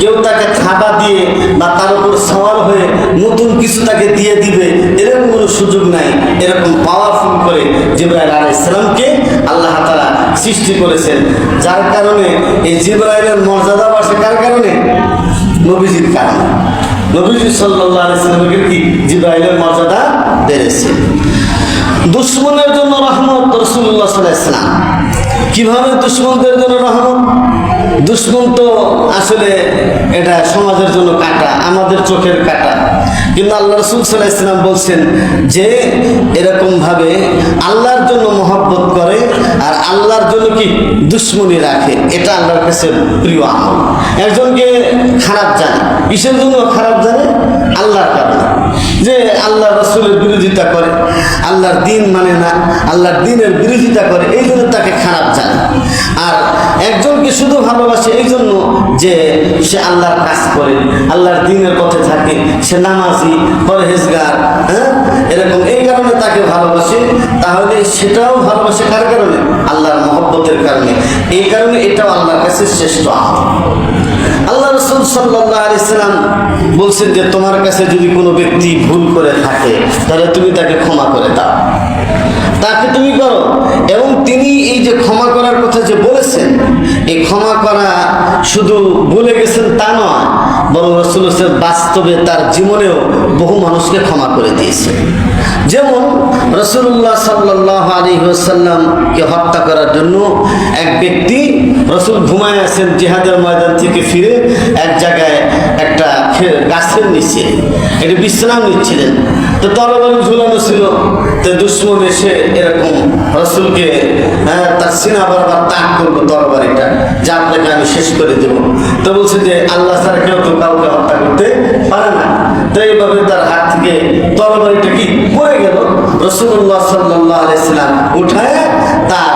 কেউ তাকে থাবা দিয়ে বা তার উপর সওয়ার হয়ে নতুন কিছু তাকে দিয়ে দিবে এরকম কোনো সুযোগ নাই। এরকম পাওয়ারফুল করে জিবরাইল আলাইহিস সালামকে আল্লাহ তাআলা সৃষ্টি করেছেন, যার কারণে এই জিবরাইলের মর্যাদা বাড়ছে। কার কারণে? নবীজির কারণে। নবীজি সাল্লাল্লাহু আলাইহি ওয়াসাল্লামের কি জিবরাইলের মর্যাদা বেড়েছে। দুশমনের জন্য রহমত রাসূলুল্লাহ সাল্লাল্লাহু আলাইহি ওয়াসাল্লাম। কিভাবে দুশমনদের জন্য রহমত? দুশমন তো আসলে এটা সমাজের জন্য কাটা, আমাদের চোখের কাটা, কিন্তু আল্লাহ রাসূল সাল্লাল্লাহু আলাইহি ওয়াসাল্লাম বলছেন যে এরকম ভাবে আল্লাহর জন্য মহব্বত করে আর আল্লাহর জন্য কি দুশমনি রাখে, এটা আল্লাহর কাছে প্রিয় আমল। একজনকে খারাপ জানে, কিসের জন্য খারাপ জানে? আল্লাহর কারণে, যে আল্লাহ রাসূলের বিরোধিতা করে, আল্লাহর দ্বীন মানে না, আল্লাহর দ্বীনের বিরোধিতা করে, এই জন্য তাকে খারাপ জানে। আর একজনকে শুধু ভালোবাসে এই জন্য যে সে আল্লাহর কাজ করে, আল্লাহর দ্বীনের পথে থাকে, সে নামাজি, পরহেজগার, হ্যাঁ, এরকম, এই কারণে তাকে ভালোবাসে। তাহলে সেটাও ভালোবাসে কার কারণে? আল্লাহর মহব্বতের কারণে। এই কারণে এটাও আল্লাহর কাছে শ্রেষ্ঠ আমল। আল্লাহ রাসূল সাল্লাল্লাহু আলাইহি ওয়াসাল্লাম বলছেন যে তোমার কাছে যদি কোনো ব্যক্তি ভুল করে থাকে তাহলে তুমি তাকে ক্ষমা করে দাও, তাকে তুমি করো। এবং তিনি এই যে ক্ষমা করার কথা যে বলেছেন, এই ক্ষমা করা শুধু বলে গেছেন তা নয়, বরং রাসূল বাস্তবে তার জীবনেও বহু মানুষকে ক্ষমা করে দিয়েছে। যেমন রাসূলুল্লাহ সাল্লাল্লাহু আলাইহি ওয়াসাল্লামকে হত্যা করার জন্য এক ব্যক্তি, রাসূল ঘুমায় আছেন জিহাদের ময়দান থেকে ফিরে এক জায়গায় একটা গাছের নিচে একটু বিশ্রাম নিচ্ছিলেন, তো তরবারি ঝুলানো ছিল। তো দুশমন এসে এরকম রাসূলকে তার সিনা বরাবর তাক করলো তরবারিটা, যে আপনাকে আমি শেষ করে দেব। তো বলছে যে আল্লাহ ছাড়া কেউ তো কাউকে হত্যা করতে পারে না। তো এইভাবে তার হাত থেকে তরবারিটা কি পড়ে গেল। রাসূলুল্লাহ সাল্লাল্লাহু আলাইহি ওয়াসাল্লাম উঠায় তার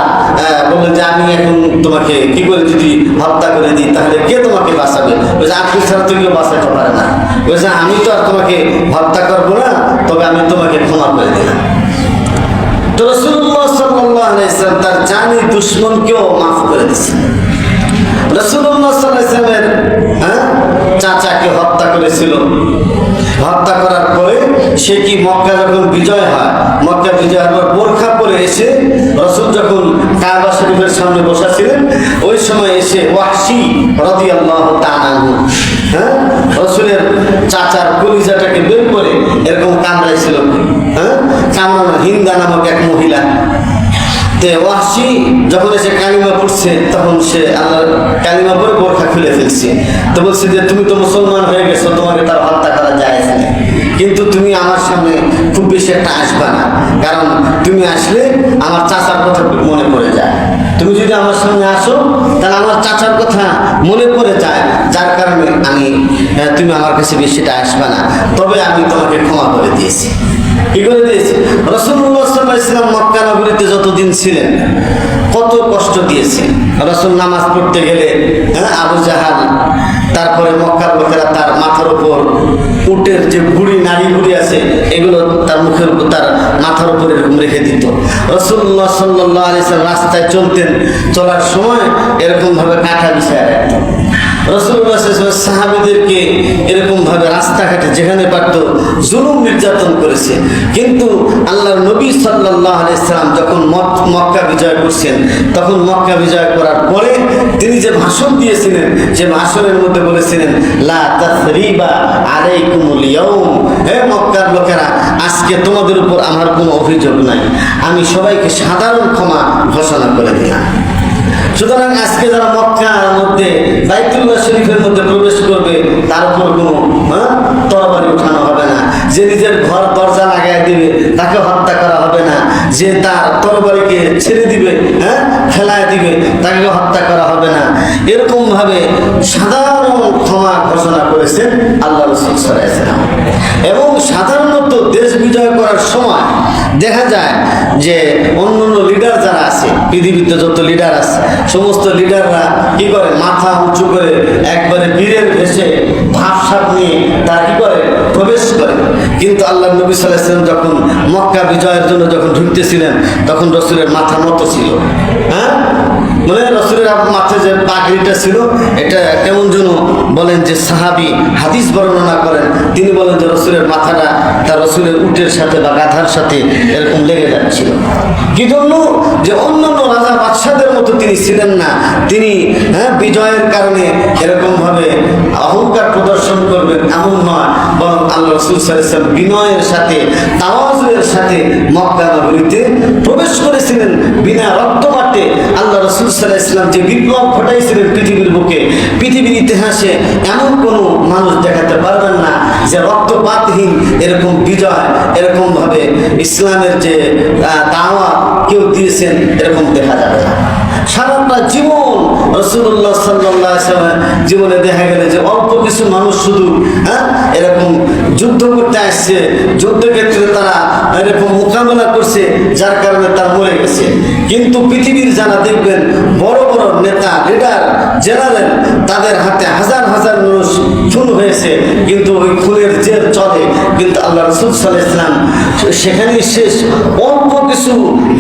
বললেন যে আমি এখন তোমাকে কি করে যদি হত্যা করে দিই তাহলে কে তোমাকে বাঁচাবে? বলছে আপনি ছাড়া তো কেউ বাঁচাতে পারে না। বলছে আমি তো আর তোমাকে হত্যা করবো না, তবে আমি তোমাকে ক্ষমা করে দিলাম। তো রাসূলুল্লাহ সাল্লাল্লাহু আলাইহি ওয়াসাল্লাম তার জানি দুশমনকেও মাফ করে দিয়েছেন। রাসূলুল্লাহ সাল্লাল্লাহু আলাইহি ওয়াসাল্লামের চাচাকে হত্যা করেছিল। হত্যা করার পরে সে কি মক্কা যখন বিজয় হয়, মক্কা বিজয় হওয়ার বোরখা পরে এসে রাসূল যখন কাবা শরীফের সামনে বসা ছিলেন, ওই সময় এসে ওয়াহশী রাদিয়াল্লাহু তাআলা আনহু রাসূলের চাচার কলিজাটাকে বের করে এরকম কামড়াইছিল। কামড়ানো হিন্দা নামক এক মহিলা। ওয়াহশী যখন এসে কালিমা পড়ছে তখন সে আল্লাহর কালিমা পড়ে বোরখা খুলে ফেলছে। তো বলছে যে তুমি তো মুসলমান হয়ে গেছো, তোমাকে তার হত্যা করা জায়েজ না, কিন্তু তুমি আমার সামনে খুব বেশি একটা আসবা না, কারণ তুমি আসলে আমার চাচার কথা মনে পড়ে যায়। তুমি যদি আমার সামনে আসো তাহলে আমার চাচার কথা মনে পড়ে যায়, যার কারণে আমি তুমি আমার কাছে বেশিটা আসবা না, তবে আমি তোমাকে ক্ষমা করে দিয়েছি। কি করে দিয়েছে? রাসূলুল্লাহ সাল্লাল্লাহু আলাইহি ওয়াসাল্লাম মক্কা নগরীতে যতদিন ছিলেন কত কষ্ট দিয়েছে। রাসূল নামাজ পড়তে গেলে আবু জাহাল, তারপরে মক্কার লোকেরা তার মাথার উপর উটের যে বুড়ি, নারী বুড়ি আছে, এগুলো তার মুখের উপর, তার মাথার উপর এরকম রেখে দিত। রাসূলুল্লাহ সাল্লাল্লাহু আলাইহি ওয়াসাল্লাম রাস্তায় চলতেন, চলার সময় এরকম ভাবে কাঁটা বিছায় রাখতেন। রাসূলুল্লাহ সাল্লাল্লাহু আলাইহি ওয়াসাল্লাম সাহাবীদেরকে এরকম ভাবে রাস্তাঘাটে যেখানে পারত জুলুম নির্যাতন করেছে। কিন্তু আল্লাহর নবী সাল্লাল্লাহু আলাইহি ওয়াসাল্লাম যখন মক্কা বিজয় করছেন, তখন মক্কা বিজয় করার পরে তিনি যে ভাষণ দিয়েছিলেন, যে ভাষণের মধ্যে বলেছিলেন লা তাসরিবা আলাইকুমুল ইয়াউম, হে মক্কার লোকেরা, আজকে তোমাদের উপর আমার কোনো অভিযোগ নাই, আমি সবাইকে সাধারণ ক্ষমা ঘোষণা করে দিলাম। সুতরাং আজকে যারা মক্কার মধ্যে বাইতুল্লাহ শরীফের মধ্যে প্রবেশ করবে তার উপর কোনো তরবারি উঠানো হবে না, যে নিজের ঘর দরজা লাগাই দিবে তাকে হত্যা করা হবে না, যে তার তরবারিকে ছেড়ে দিবে, ফেলায় দিবে, তাকে হত্যা করা হবে না। এরকম ভাবে সাধারণ ক্ষমা ঘোষণা করেছেন আল্লাহ রাসূল সাল্লাল্লাহু আলাইহি ওয়াসাল্লাম। এবং সাধারণত দেশ বিজয় করার সময় দেখা যায় যে অন্যান্য লিডার যারা আছে, পৃথিবীতে যত লিডার আছে সমস্ত লিডাররা কি করে, মাথা উঁচু করে একবারে বীরের ভেসে ভাবসাব নিয়ে তারা কি করে, প্রবেশ করে। কিন্তু আল্লাহ নবী সাল্লাল্লাহু আলাইহি ওয়াসাল্লাম যখন মক্কা বিজয়ের জন্য যখন ঢুকতেছিলেন তখন রাসূলের মাথা নত ছিল। হ্যাঁ, মানে রাসূলের মাথায় যে পাগড়িটা ছিল এটা কেমন যেন বলেন যে সাহাবী হাদিস বর্ণনা করেন, তিনি বলেন যে রাসূলের মাথাটা তার রাসূলের উটের সাথে বা গাধার সাথে এরকম লেগে যাচ্ছিল। কি জন্য? যে অন্যান্য রাজা বাদশাদের মতো তিনি ছিলেন না, তিনি বিজয়ের কারণে এরকম ভাবে অহংকার প্রদর্শন করবেন এমন নয়, বরং আল্লাহ রাসূল সাল্লাল্লাহু আলাইহি ওয়াসাল্লাম বিনয়ের সাথে তাওয়াজুয়ের সাথে মক্কা নগরীতে প্রবেশ করেছিলেন বিনা রক্তপাতে। আল্লাহ রাসূল সাল্লাল্লাহু আলাইহি ওয়াসাল্লাম যে বিপ্লব ঘটাইছিলেন পৃথিবীর বুকে, পৃথিবীর ইতিহাসে এমন কোনো মানুষ দেখাতে পারবেন না যে রক্তপাতহীন এরকম বিজয়, এরকম ভাবে ইসলামের যে দাওয়া কেউ দিয়েছেন এরকম দেখা যাবে না। সারাটা জীবন রাসূলুল্লাহ সাল্লাল্লাহু আলাইহি ওয়াসাল্লাম জীবনে দেখা গেল যে অল্প কিছু মানুষ শুধু এরকম যুদ্ধ করতে আসছে, যুদ্ধক্ষেত্রে তারা এরকম মোকাবেলা করছে, যার কারণে তারা মরে গেছে। কিন্তু পৃথিবীর যারা দেখবেন বড় বড় নেতা, লিডার, জেনারেল, তাদের হাতে হাজার হাজার মানুষ খুন হয়েছে, কিন্তু ওই খুনের জেল চলে। কিন্তু আল্লাহ রাসূল সাল্লাল্লাহু আলাইহি ওয়াসাল্লাম সেখানেই শেষ। অল্প কিছু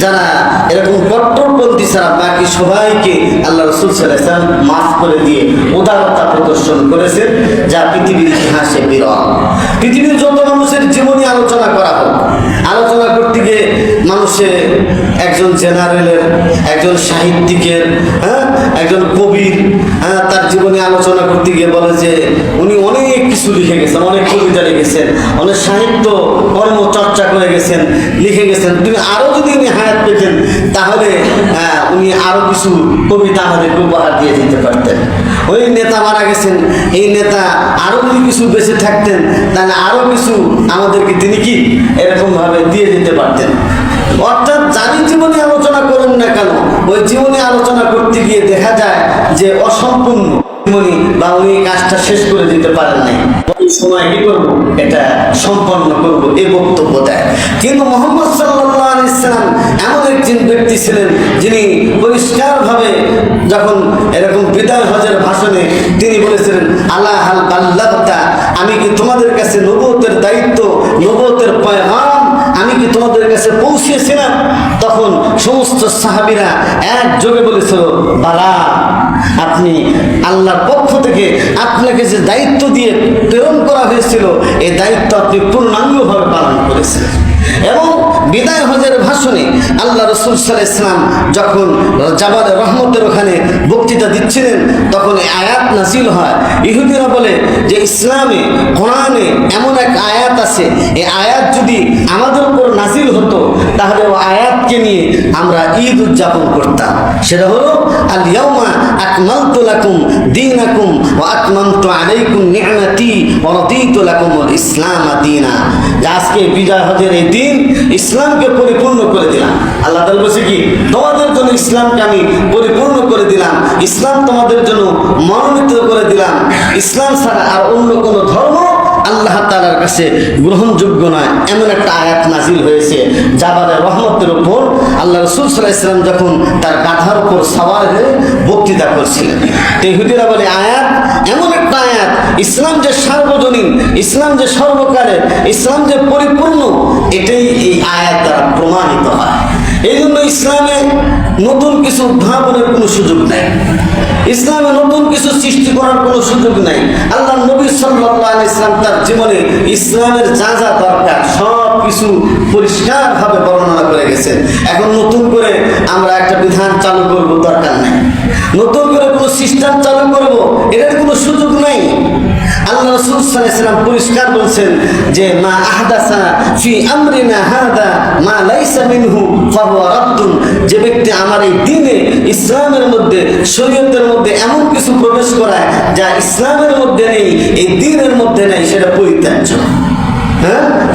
যারা এরকম কট্টরপন্থী ছাড়া বাকি সবাইকে আল্লাহ রাসূল সাল্লাল্লাহু আলাইহি ওয়াসাল্লাম মাফ করে দিয়ে উদারতা প্রদর্শন করেছেন, যা পৃথিবীর ইতিহাসে বিরল। পৃথিবীর যত মানুষের জীবনী আলোচনা করা হোক, আলোচনা করতে গিয়ে মানুষের একজন জেনারেলের, একজন সাহিত্যিকের, একজন কবির, তার জীবনী আলোচনা করতে গিয়ে বলে যে উনি অনেক কিছু লিখে গেছেন, অনেক কবিতা লিখেছেন, অনেক সাহিত্য কর্ম চর্চা করে গেছেন, লিখে গেছেন। তুমি আরো যদি উনি হায়াত পেতেন তাহলে উনি আরো কিছু কবিতা আমাদেরকে উপহার দিয়ে দিতে পারতেন। ওই নেতা মারা গেছেন, এই নেতা আরো যদি কিছু বেঁচে থাকতেন তাহলে আরো কিছু আমাদেরকে তিনি কি এরকম ভাবে দিয়ে দিতে পারতেন। অর্থাৎ জানি জীবনে আলোচনা করুন না কেন, ওই জীবনে আলোচনা করতে গিয়ে দেখা যায় যে অসম্পূর্ণ জীবনী, বা উনি কাজটা শেষ করে দিতে পারেন নাই। সময় কি করবো, এটা সম্পন্ন করবো, এই বক্তব্য দেয়। কিন্তু মুহাম্মদ সাল্লাল্লাহু আলাইহি ওয়াসাল্লাম এমন একজন ব্যক্তি ছিলেন যিনি পরিষ্কারভাবে যখন এরকম বিদায় হজের ভাষণে তিনি বলেছিলেন, আলা হাল বাল্লাগতা, আমি কি তোমাদের কাছে নবুয়তের দায়িত্ব, নবুয়তের পয়গাম আমি কি তোমাদের কাছে পৌঁছেছিলাম? তখন সমস্ত সাহাবীরা একযোগে বলেছিল, বালা, আপনি আল্লাহর পক্ষ থেকে আপনাকে যে দায়িত্ব দিয়ে প্রেরণ করা হয়েছিল এই দায়িত্ব আপনি পূর্ণাঙ্গভাবে পালন করেছেন। এবং বিদায় হজের ভাষণে আল্লাহ রাসূল সাল্লাল্লাহু আলাইহি ওয়াসাল্লাম যখন জাবালে রহমতের ওখানে বক্তৃতা দিচ্ছিলেন তখন আয়াত নাজিল হয়। ইহুদিরা বলে যে ইসলামে, কোরআনে এমন এক আয়াত আছে, এই আয়াত যদি আমাদের উপর নাজিল হতো তাহলে ও আয়াতকে নিয়ে আমরা ঈদ উদযাপন করতাম। সেটা হলো আল ইয়াউমা আকমালতু লাকুম দীনাকুম ওয়া আতমামতু আলাইকুম নি'মাতি ওয়া রাদিতু লাকুমুল ইসলাম দীনা। আজকে বিজয় হজের এই দিন ইসলামকে পরিপূর্ণ করে দিলাম। আল্লাহ তাআলা বলেছে কি, তোমাদের জন্য ইসলামকে আমি পরিপূর্ণ করে দিলাম, ইসলাম তোমাদের জন্য মনোনীত করে দিলাম। ইসলাম ছাড়া আর অন্য কোনো ধর্ম আল্লাহ তাআলার কাছে গ্রহণযোগ্য নয়, এমন একটা আয়াত নাজিল হয়েছে জাবালে রহমতের উপর। আল্লাহ রাসূল সাল্লাল্লাহু আলাইহি ওয়াসাল্লাম যখন তার গাধার উপর সওয়ার হয়ে বক্তৃতা করছিলেন, ইহুদিরা বলে আয়াত এমন একটা আয়াত, ইসলাম যে সার্বজনীন, ইসলাম যে সর্বকালের, ইসলাম যে পরিপূর্ণ, এটাই এই আয়াত দ্বারা প্রমাণিত হয়। এই জন্য ইসলামে নতুন কিছু উদ্ভাবনের কোনো সুযোগ নাই, ইসলামে নতুন কিছু সৃষ্টি করার কোনো সুযোগ নাই। আল্লাহ নবী সাল্লাল্লাহু আলাইহি ওয়াসাল্লাম তার জীবনে ইসলামের যা যা দরকার সব কিছু পরিষ্কারভাবে বর্ণনা করে গেছেন। এখন নতুন করে আমরা একটা বিধান চালু করব দরকার নাই, নতুন করে কোনো সিস্টেম চালু করব এটার কোনো সুযোগ নাই। আল্লাহ রাসূল সাল্লাল্লাহু আলাইহি ওয়াসাল্লাম পরিষ্কার বলছেন যে মা আহদাসা ফি আমরিনা হাদা মা লাইসা মিনহু ফাহুয়া রাদ্দুন, যে ব্যক্তি আমার এই দ্বীনে, ইসলামের মধ্যে, শরীয়তের মধ্যে এমন কিছু প্রবেশ করায় যা ইসলামের মধ্যে নেই, এই দ্বীনের মধ্যে নেই, সেটা পরিত্যাজ্য।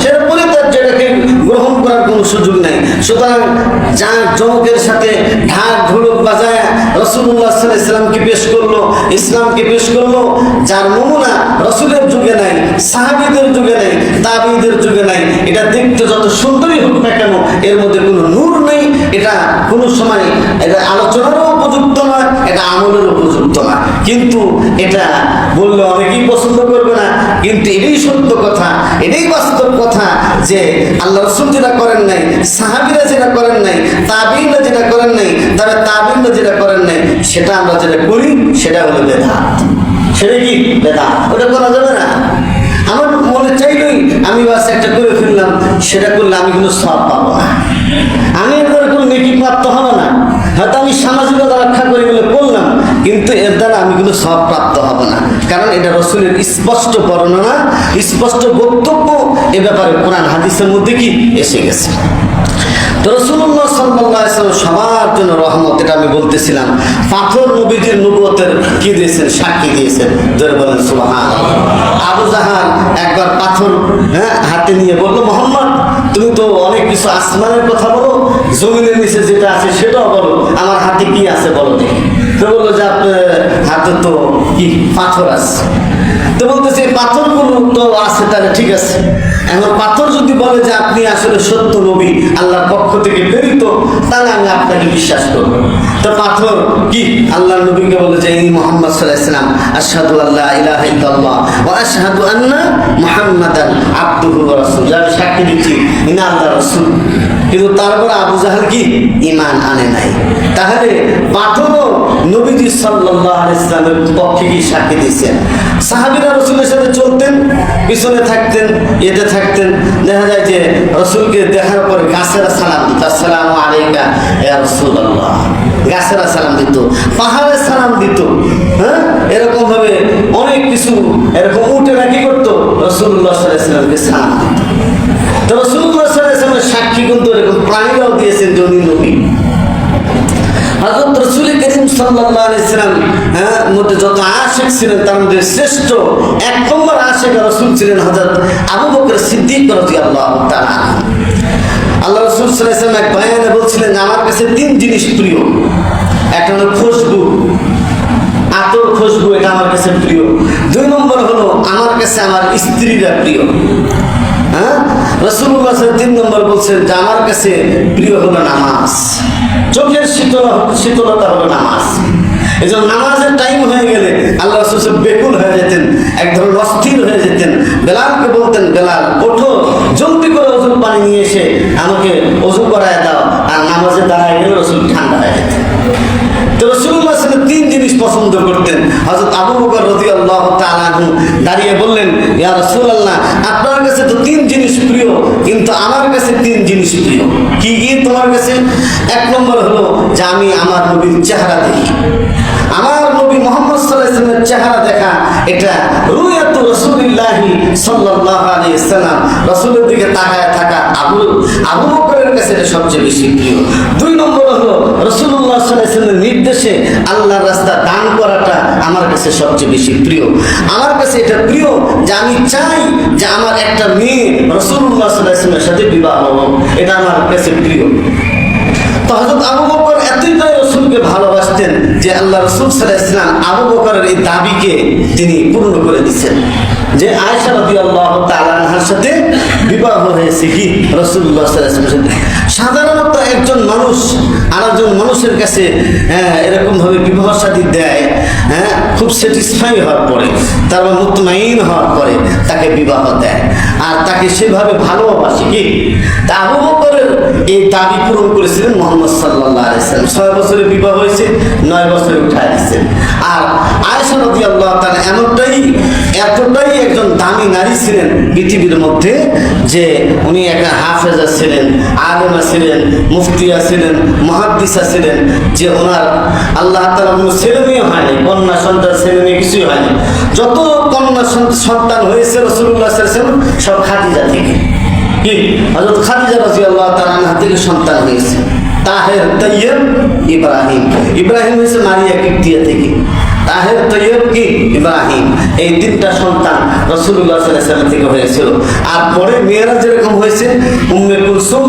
সেটা পরিত্যাজ্য, এটাকে গ্রহণ করার কোনো সুযোগ নাই। সুতরাং যা জমকের সাথে ঢাক ঢোলক বাজায় রাসূল রাসূলুল্লাহ সাল্লাল্লাহু আলাইহি সাল্লামকে পেশ করলো, ইসলামকে পেশ করলো, যার নমুনা রাসূলের যুগে নাই, সাহাবীদের যুগে নাই, তাবিঈদের যুগে নাই। এটা দেখতে যত সুন্দরই হোক না কেন, এর মধ্যে কোনো নূর নেই। এটা কোনো সময় এটা আলোচনারও উপযুক্ত নয়, এটা আমলের উপযুক্ত না। কিন্তু এটা বললে অনেকেই পছন্দ করবে না, কিন্তু এটাই সত্য কথা, এটাই বাস্তব কথা যে আল্লাহ রাসূল যেটা করেন নাই, সাহাবীরা যেটা করেন নাই, তাবিঈনরা যেটা করেন নাই, তবে তাবিঈনরা যেটা করেন নাই, সেটা আমরা যেটা করি সেটা হলো বেদাত। সেটা কি বেদাত? ওটা করা যাবে না। আমার মনে চাইলই আমি বাস একটা করে ফেললাম, সেটা করলে আমি কোনো সওয়াব পাবো না, আমি এর দ্বারা কোনো নেকি প্রাপ্ত হবে না। হয়তো আমি সামাজিকতা রক্ষা করে বলে করলাম, কিন্তু এর দ্বারা আমি কোনো সওয়াব প্রাপ্ত হব না, কারণ এটা রাসূলের স্পষ্ট বর্ণনা, স্পষ্ট বক্তব্য এ ব্যাপারে কোরআন হাদিসের মধ্যে কি এসে গেছে। তো রাসূলুল্লাহ সাল্লাল্লাহু আলাইহি ওয়াসাল্লাম সবার জন্য রহমত, এটা আমি বলতেছিলাম। পাথর নবীজির নবুয়তের কি দিয়েছেন? সাক্ষী দিয়েছেন। জোরে বলেন সুবহানাল্লাহ। আবু জাহাল একবার পাথর হাতে নিয়ে বলল, মুহাম্মদ তুমি তো অনেক কিছু আসমানের কথা বলো, জমিনের নিচে যেটা আছে সেটাও বলো, আমার হাতে কি আছে বলো দেখি। তো বললো যে আপনার হাতে তো কি পাথর আছে। তো বলতেছে পাথরগুলো তো আছে, তাহলে ঠিক আছে। এখন পাথর যদি বলে যে আপনি আসলে সত্য নবী, আল্লাহর পক্ষ থেকে প্রেরিত, তাহলে আমি আপনাকে বিশ্বাস করব। তো পাথর কি আল্লাহর নবীকে বলে যে ইনি মুহাম্মদ সাল্লাল্লাহু আলাইহি ওয়াসাল্লাম, আশহাদু আল্লা ইলাহা ইল্লাল্লাহ ওয়া আশহাদু আন্না মুহাম্মাদান আবদুহু ওয়া রাসূলুহু, আমি সাক্ষী দিচ্ছি ইনি আল্লাহর রাসূল। কিন্তু তারপর আবু জাহেল কি ঈমান আনে নাই। তাহলে পাথরও নবীজি সাল্লাল্লাহু আলাইহি ওয়াসাল্লামের পক্ষে কি সাক্ষী দিয়েছেন। সাহাবীরা রাসূলের সাথে চলতেন, পিছনে থাকতেন, এতে থাকতেন। দেখা যায় যে রাসূলকে দেখার পরে গাছেরা সালাম দিত, আসসালামু আলাইকা ইয়া রাসূলুল্লাহ, গাছেরা সালাম দিত, পাহাড়ে সালাম দিত। হ্যাঁ, এরকম ভাবে অনেক কিছু, এরকম উটেরা কি করতো? রাসূলুল্লাহ সাল্লাল্লাহু আলাইহি ওয়াসাল্লামকে সালাম দিত। তো রাসূলুল্লাহ সাল্লাল্লাহু আলাইহি ওয়াসাল্লামের সাক্ষী কিন্তু এরকম প্রাণীরাও দিয়েছেন যিনি নবী। হযরত রাসূল করিম সাল্লাল্লাহু আলাইহি ওয়াসাল্লাম মধ্যে যত আশিক ছিলেন তার মধ্যে শ্রেষ্ঠ এক নম্বর আশিক রাসূল ছিলেন হযরত আবু বকর সিদ্দিক রাদিয়াল্লাহু তাআলা। আল্লাহ রাসূল সাল্লাল্লাহু আলাইহি ওয়াসাল্লাম এক বয়ানে বলছিলেন, আমার কাছে তিন জিনিস প্রিয়। একটা হলো খুশবু, আতর খুশবু, এটা আমার কাছে প্রিয়। দুই নম্বর হলো আমার কাছে আমার স্ত্রীরা প্রিয়। হ্যাঁ, রাসূলুল্লাহ তিন নম্বর বলছেন যে আমার কাছে প্রিয় হলো নামাজ, চোখের শীতলতা হলো নামাজ। এই জন্য নামাজের টাইম হয়ে গেলে আল্লাহ রাসূল বেকুল হয়ে যেতেন, এক ধরনের অস্থির হয়ে যেতেন। বেলালকে বলতেন, বেলাল ওঠো, জলদি করে ওযুর পানি নিয়ে এসে আমাকে ওযু করায় দাও। আর নামাজে দাঁড়ায় গেলে রাসূল ঠান্ডা হয়ে যেতেন। তো রাসূলুল্লাহ তিন জিনিস পছন্দ করতেন। হযরত আবু বকর রাদিয়াল্লাহু তাআলা আনহু দাঁড়িয়ে বললেন, ইয়া রাসূলুল্লাহ, আপনার কাছে তো তিন জিনিস প্রিয়, কিন্তু আমার কাছে তিন জিনিস প্রিয়। কি কি তোমার কাছে? এক নম্বর হলো যে আমি আমার নবীর চেহারা দেখি। আমার নবী মুহাম্মদ সাল্লাল্লাহু আলাইহি ওয়াসাল্লামের চেহারা দেখা, এটা রুয়াতু রাসূলিল্লাহি সাল্লাল্লাহু আলাইহি ওয়াসাল্লাম, রাসূলের দিকে তাকায় থাকা আবু বকরের কাছে এটা সবচেয়ে বেশি প্রিয়। দুই নম্বর হলো রাসূলুল্লাহ সাল্লাল্লাহু আলাইহি ওয়াসাল্লামের নির্দেশে আল্লাহর রাস্তা দান করাটা আমার কাছে সবচেয়ে বেশি প্রিয়। আমার কাছে এটা প্রিয় যে আমি চাই যে আমার একটা মেয়ে রাসূলুল্লাহ সাল্লাল্লাহু আলাইহি ওয়াসাল্লামের সাথে বিবাহ হোক, এটা আমার কাছে প্রিয়। তো হযরত আবু বকর এতটাই রাসূলকে ভালোবাসতেন যে আল্লাহ রাসূল সাল্লাল্লাহু আলাইহি ওয়াসাল্লাম আবু বকরের এই দাবিকে তিনি পূর্ণ করে দিয়েছেন যে আয়েশা রাদিয়াল্লাহু তাআলা আনহার সাথে বিবাহ হয়েছে কি রাসূলুল্লাহ সাল্লাল্লাহু আলাইহি ওয়াসাল্লামের সাথে। সাধারণত একজন মানুষ আরেকজন মানুষের কাছে এরকম ভাবে বিবাহ শাদী দেয়, খুব স্যাটিসফাই হওয়ার পরে, তারপর মুতমাইন হওয়ার পরে তাকে বিবাহ দেয়, আর তাকে সেভাবে ভালোবাসে কি। তা আবু বকরের এই দাবি পূরণ করেছিলেন মুহাম্মদ সাল্লাল্লাহু আলাইহি ওয়াসাল্লাম। 6 বছরে বিবাহ হয়েছে, 9 বছরে উঠায় দিয়েছেন। আর আয়েশা রাদিয়াল্লাহু তাআলা এতটাই একজন দামি নারী ছিলেন পৃথিবীর মধ্যে যে উনি একটা হাফেজা ছিলেন, আলেমা ছিলেন, মুফতিয়া ছিলেন, মুহাদ্দিসা ছিলেন, যে ওনার আল্লাহ তাআলা কোনো ছেলে মেয়ে হয়নি, কন্যা সন্তান ছেলে মেয়ে কিছুই হয়নি। যত কন্যা সন্তান হয়েছে রাসূলুল্লাহ সাল্লাল্লাহু আলাইহি ওয়াসাল্লাম সব খাদিজা থেকে, কি হযরত খাদিজা রাদিয়াল্লাহু তাআলা আনহা থেকে সন্তান হয়েছে। তাহের, তাইয়্যিব, ইব্রাহিম। ইব্রাহিম হয়েছে মারিয়া কিপ্তিয়া থেকে। তাহের, তাইয়্যিব কি ইব্রাহিম, এই তিনটা সন্তান রাসূলুল্লাহ সাল্লাল্লাহু আলাইহি ওয়াসাল্লাম থেকে হয়েছিল। আর পরে মেয়েরা যেরকম হয়েছে, উম্মে কুলসুম,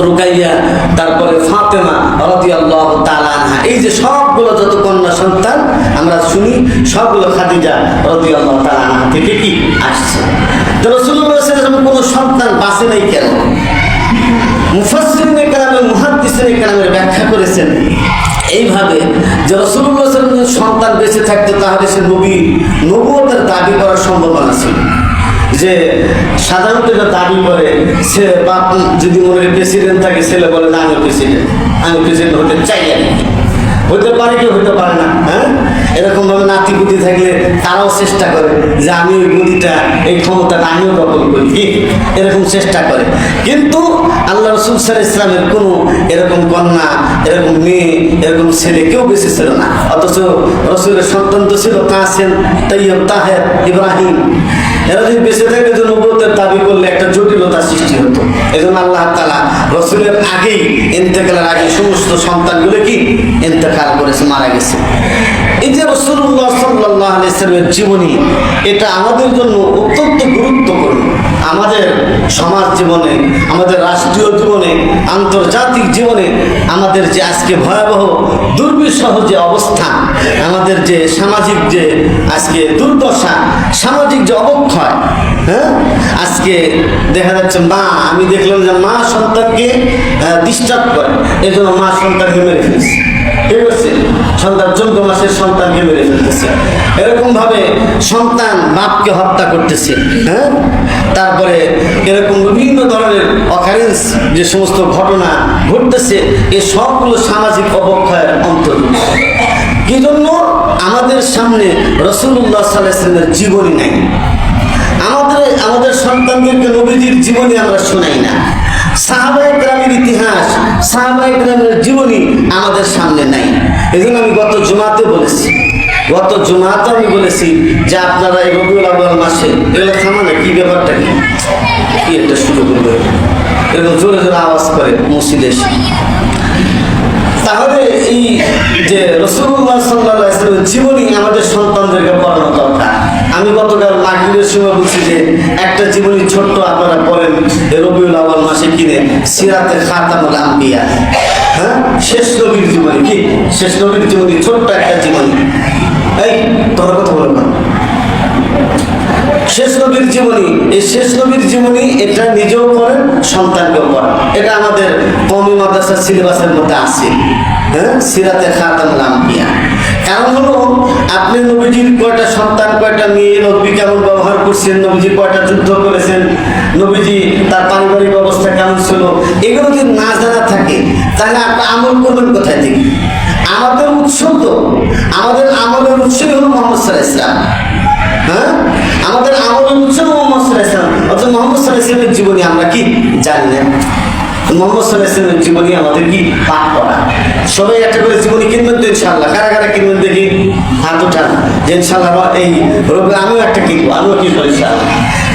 রুকাইয়া, তারপরে ফাতেমা রাদিয়াল্লাহু তাআলা আনহা, এই যে সবগুলো যত কন্যা সন্তান আমরা শুনি সবগুলো খাদিজা রাদিয়াল্লাহু তাআলা আনহা থেকে কি আসছে। তো রাসূলুল্লাহ সাল্লাল্লাহু আলাইহি ওয়াসাল্লাম কোনো সন্তান বাঁচে নাই কেন? মুফাসসিরিনে কেরাম, মুহাদ্দিসিনে কেরামের ব্যাখ্যা করেছেন এইভাবে যে রাসূলুল্লাহ সাল্লাল্লাহু আলাইহি ওয়াসাল্লাম সন্তান বেঁচে থাকতে তাহলে সে নবুয়তের দাবি করার সম্ভাবনা ছিল। যে সাধারণত এটা দাবি করে সে বাপ যদি মনে হয় প্রেসিডেন্ট থাকে, ছেলে বলে না আমি প্রেসিডেন্ট হতে চাই আর কি। হইতে পারে কেউ হইতে পারে না, হ্যাঁ। এরকম ভাবে নাতি পুতি থাকলে তারাও চেষ্টা করে যে আমি ওই গদিটা, এই ক্ষমতাটা আমিও দখল করি, কি এরকম চেষ্টা করে। কিন্তু আল্লাহ রাসূল সাল্লাল্লাহু আলাইহি ওয়াসাল্লামের কোনো এরকম কন্যা, এরকম মেয়ে, এরকম ছেলে কেউ বেঁচে ছিল না। অথচ রাসূলের সন্তান তো ছিল কাসেম, তাইয়্যিব, তাহের, ইব্রাহিম। এরা যদি বেঁচে থাকে যে নবুয়তের দাবি করলে একটা জটিলতা সৃষ্টি হতো। এই জন্য আল্লাহ তাআলা রাসূলের আগেই, ইন্তেকালের আগে সমস্ত সন্তানগুলো কি ইন্তেকাল করেছে, মারা গেছে। এই যে রাসূলুল্লাহ সাল্লাল্লাহু আলাইহি ওয়াসাল্লামের জীবনী, এটা আমাদের জন্য অত্যন্ত গুরুত্বপূর্ণ। আমাদের সমাজ জীবনে, আমাদের রাষ্ট্রীয় জীবনে, আন্তর্জাতিক জীবনে আমাদের যে আজকে ভয়াবহ দুর্বিষহ যে অবস্থা, আমাদের যে সামাজিক যে আজকে দুর্দশা, সামাজিক যে অবক্ষয়, হ্যাঁ, আজকে দেখা যাচ্ছে আমি দেখলাম যে মা সন্তানকে ডিস্টার্ব করে, এই জন্য মা সন্তানকে মেরে ফেলছে, ঠিক আছে, সন্তান 14 মাসের সন্তানকে মেরে ফেলতেছে। এরকম ভাবে সন্তান বাপকে হত্যা করতেছে, হ্যাঁ। তারপরে এরকম বিভিন্ন ধরনের অকারেন্স যে সমস্ত ঘটনা ঘটতেছে, এই সবগুলো সামাজিক অবক্ষয়ের অন্তর্ভুক্ত। কি জন্য? আমাদের সামনে রাসূলুল্লাহ সাল্লাল্লাহু আলাইহি ওয়াসাল্লামের জীবনী নাই। আমাদের সন্তানদেরকে নবীজির জীবনী আমরা শোনাই না। সাহাবায়ে কেরামের ইতিহাস, সাহাবায়ে কেরামের জীবনী আমাদের সামনে নাই। এই জন্য আমি গত জুমাতে আমি বলেছি যে আপনারা এই রবিউল আউয়াল মাসে এগুলো থামানো, কি ব্যাপারটা কি একটা শুরু করবে, এরকম জোরে জোরে আওয়াজ করে মসজিদে এসে। তাহলে এই যে রাসূলুল্লাহ সাল্লাল্লাহু আলাইহি ওয়াসাল্লামের জীবনী আমাদের সন্তানদেরকে পড়ানো দরকার। আমি গতকাল মাগরিবের সময় বলছি যে একটা জীবনী ছোট্ট আপনারা পড়েন রবিউল আউয়াল মাসে কিনে, সিরাতে খাতামুল আম্বিয়া, হ্যাঁ, শেষ নবীর জীবনী, কি শেষ নবীর জীবনী, ছোট্ট একটা জীবনী। এই তোর কথা বলো না, শেষ নবীর জীবনী, এই শেষ নবীর জীবনী এটা নিজেও পড়েন, সন্তানকেও পড়েন। এটা আমাদের কওমি মাদ্রাসার সিলেবাসের মধ্যে আছে, হ্যাঁ, সিরাতে খাতামুল আম্বিয়া। কারণ হলো আপনি নবীজির কয়টা সন্তান, কয়টা মেয়ে, নবী কেমন ব্যবহার করছেন, নবীজি কয়টা যুদ্ধ করেছেন, নবীজি তার পারিবারিক অবস্থা কেমন ছিল, এগুলো যদি না জানা থাকে তাহলে আপনি আমল করবেন কোথায় থেকে? আমাদের উৎস তো, আমাদের আমলের উৎসই হলো মুহাম্মদ সাল্লাল্লাহু আলাইহি ওয়াসাল্লাম, হ্যাঁ, আমাদের আমলের উৎস মুহাম্মদ সাল্লাল্লাহু আলাইহি ওয়াসাল্লাম। অর্থাৎ মুহাম্মদ সাল্লাল্লাহু আলাইহি ওয়াসাল্লামের জীবনী আমরা কি জানি না। মুহাম্মদ সাল্লাল্লাহু আলাইহি ওয়াসাল্লামের জীবনী আমাদের কি পাঠ করা। সবাই একটা করে জীবনী কিনবেন তো ইনশাআল্লাহ। কারা কারা কিনবেন দেখি হাত উঠান, যে ইনশাআল্লাহ এই রবি আমিও একটা কিনবো, ইনশাআল্লাহ।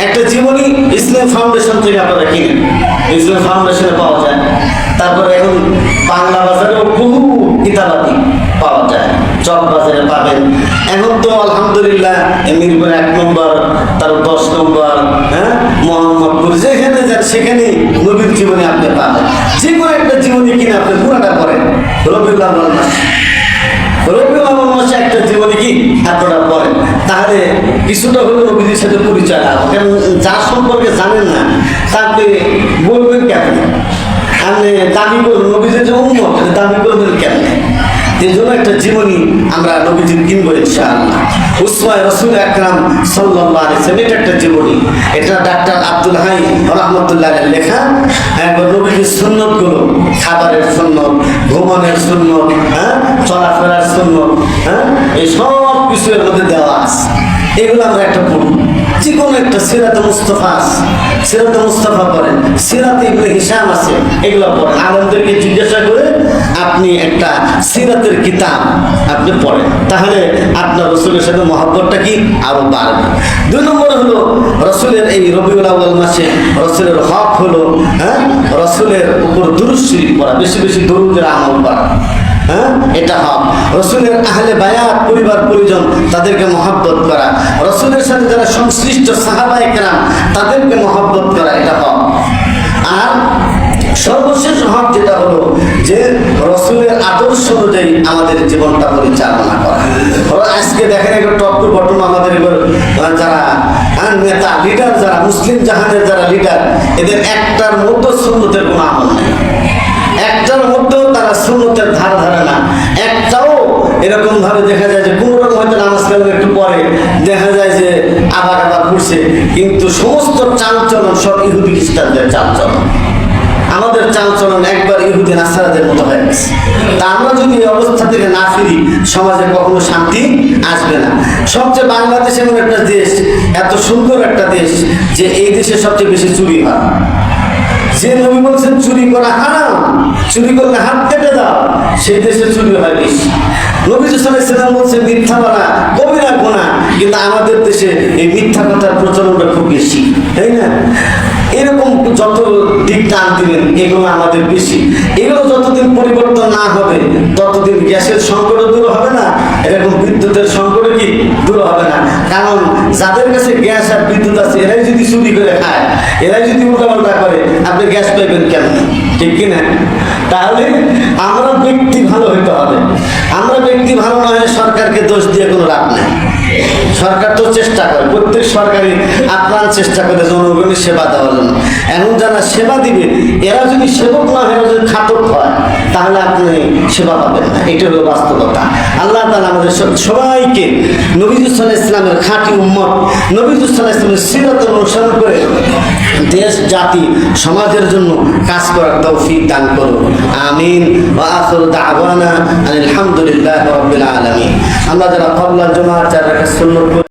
একটা জীবনী ইসলাম ফাউন্ডেশন থেকে আপনারা কিনেন, ইসলাম ফাউন্ডেশনে পাওয়া যায়। তারপরে এখন বাংলা বাজারেও বহু কিতাবাদি পাওয়া যায়, চক বাজারে পাবেন। এখন তো আলহামদুলিল্লাহ মিরপুর 1 নম্বর, তার 10 নম্বর, হ্যাঁ, মোহাম্মদপুর, যেখানে যান সেখানে নবীর জীবনী আপনি পাবেন। যে কোনো একটা জীবনী কিনে আপনি পুরাটা পড়েন রবিউল আউয়াল মাসে একটা জীবনী কি আপনারা পড়েন, তাহলে কিছুটা হলেও নবীজির সাথে পরিচয় হবে। কারণ যার সম্পর্কে জানেন না তাকে বলবেন কেমন, আপনি দাবি করবেন নবীজির যে উম্মত, দাবি করবেন কেমন? এই জন্য একটা জীবনী আমরা নবীজির কিনবো ইনশাআল্লাহ। উসওয়ায়ে রাসূল আকরাম সাল্লাল্লাহু আলাইহি ওয়াসাল্লাম, এটা একটা জীবনী। এটা ডাক্তার আব্দুল হাই রাহমাতুল্লাহ আলাইহি লেখা। একবার নবীজির সুন্নতগুলো, খাবারের সুন্নত, ঘুমানোর সুন্নত, হ্যাঁ, চলাফেরার সুন্নত, হ্যাঁ, এই সব কিছু এর মধ্যে দেওয়া আছে। এগুলো আমরা একটা পড়ব। যে কোনো একটা সিরাতে মুস্তাফা পড়েন, সিরাতে ইবনে হিশাম আছে, এগুলো পড়েন। আলেমদেরকে জিজ্ঞাসা করে আপনি একটা সিরাতের কিতাব আপনি পড়েন, তাহলে আপনার রাসূলের সাথে মহব্বতটা কি আরো বাড়বে। 2 নম্বর হলো রাসূলের এই রবিউল আউয়াল মাসে রাসূলের হক হলো, হ্যাঁ, রাসূলের উপর দুরূদ শরীফ পড়া, বেশি বেশি দরুদের আমল করা, হ্যাঁ, এটা হক। রাসূলের আহলে বায়াত, পরিবার পরিজন, তাদেরকে মহব্বত করা, রাসূলের সাথে যারা সংশ্লিষ্ট সাহাবায়ে কেরাম তাদেরকে মহব্বত করা, এটা হক। আর সর্বশেষ হক যেটা হলো যে রসুলের আদর্শ অনুযায়ী আমাদের জীবনটা পরিচালনা করা। আজকে দেখেন একটা টপ টু বটম আমাদের যারা নেতা লিডার, যারা মুসলিম জাহানের যারা লিডার, এদের একটার মধ্যে সুন্নতের কোনো আমল নেই, একটার মধ্যেও তারা সুন্নতের ধারা ধারে না। একটাও এরকম ভাবে দেখা যায় যে কোনো রকম হয়তো নামাজ কালাম একটু পরে দেখা যায় যে আবার ঘুরছে, কিন্তু সমস্ত চালচলন সব ইহুদি খ্রিস্টানদের চালচলন। আমাদের চালচলন একবার ইহুদি নাসারাদের মতো হয়ে গেছে। তা আমরা যদি এই অবস্থা থেকে না ফিরি, সমাজে কখনো শান্তি আসবে না। সবচেয়ে বাংলাদেশ এমন একটা দেশ, এত সুন্দর একটা দেশ, যে এই দেশে সবচেয়ে বেশি চুরি হয়। যে নবী বলছেন চুরি করা হারাম, চুরি করলে হাত কেটে দাও, সেই দেশে চুরি হয় বেশি। নবী সাল্লাল্লাহু আলাইহি ওয়াসাল্লাম বলছে মিথ্যা বলা কবিরা গুনাহ, কিন্তু আমাদের দেশে এই মিথ্যা কথার প্রচলনটা খুব বেশি, তাই না? এরকম যত দিক টান দিবেন এগুলো আমাদের বেশি। এগুলো যতদিন পরিবর্তন না হবে ততদিন গ্যাসের সংকটও দূর হবে না, এরকম বিদ্যুতের সংকটও কি দূর হবে না। কারণ যাদের কাছে গ্যাস আর বিদ্যুৎ আছে এরাই যদি চুরি করে খায়, এরাই যদি উল্টাপাল্টা করে, আপনি গ্যাস পাইবেন কেমন? ঠিক কিনা? তাহলে আমরা ব্যক্তি ভালো হইতে হবে। আমরা ব্যক্তি ভালো না হয়ে সরকারকে দোষ দিয়ে কোনো লাভ নেই। সরকার তো চেষ্টা করে, প্রত্যেক সরকারি আপ্রাণ চেষ্টা করে জনগণের সেবা দেওয়ার জন্য। এখন যারা সেবা দিবে এরা যদি সেবক না হয়, এরা যদি খাতক হয়, তাহলে আপনি সেবা পাবেন না। এটা হলো বাস্তবতা। আল্লাহ তাআলা আমাদের সবাইকে নবী সাল্লাল্লাহু আলাইহি ওয়াসাল্লামের খাঁটি উম্মত, নবী সাল্লাল্লাহু আলাইহি ওয়াসাল্লামের সিরাত অনুসরণ করে দেশ জাতি সমাজের জন্য কাজ করার তৌফিক দান করুন। আমিন। ওয়া আখিরু দাওয়ানা আলহামদুলিল্লাহি রাব্বিল আলামিন। আমরা যারা ক্বাবলা জুমআ 4 রাকাত সুন্নাত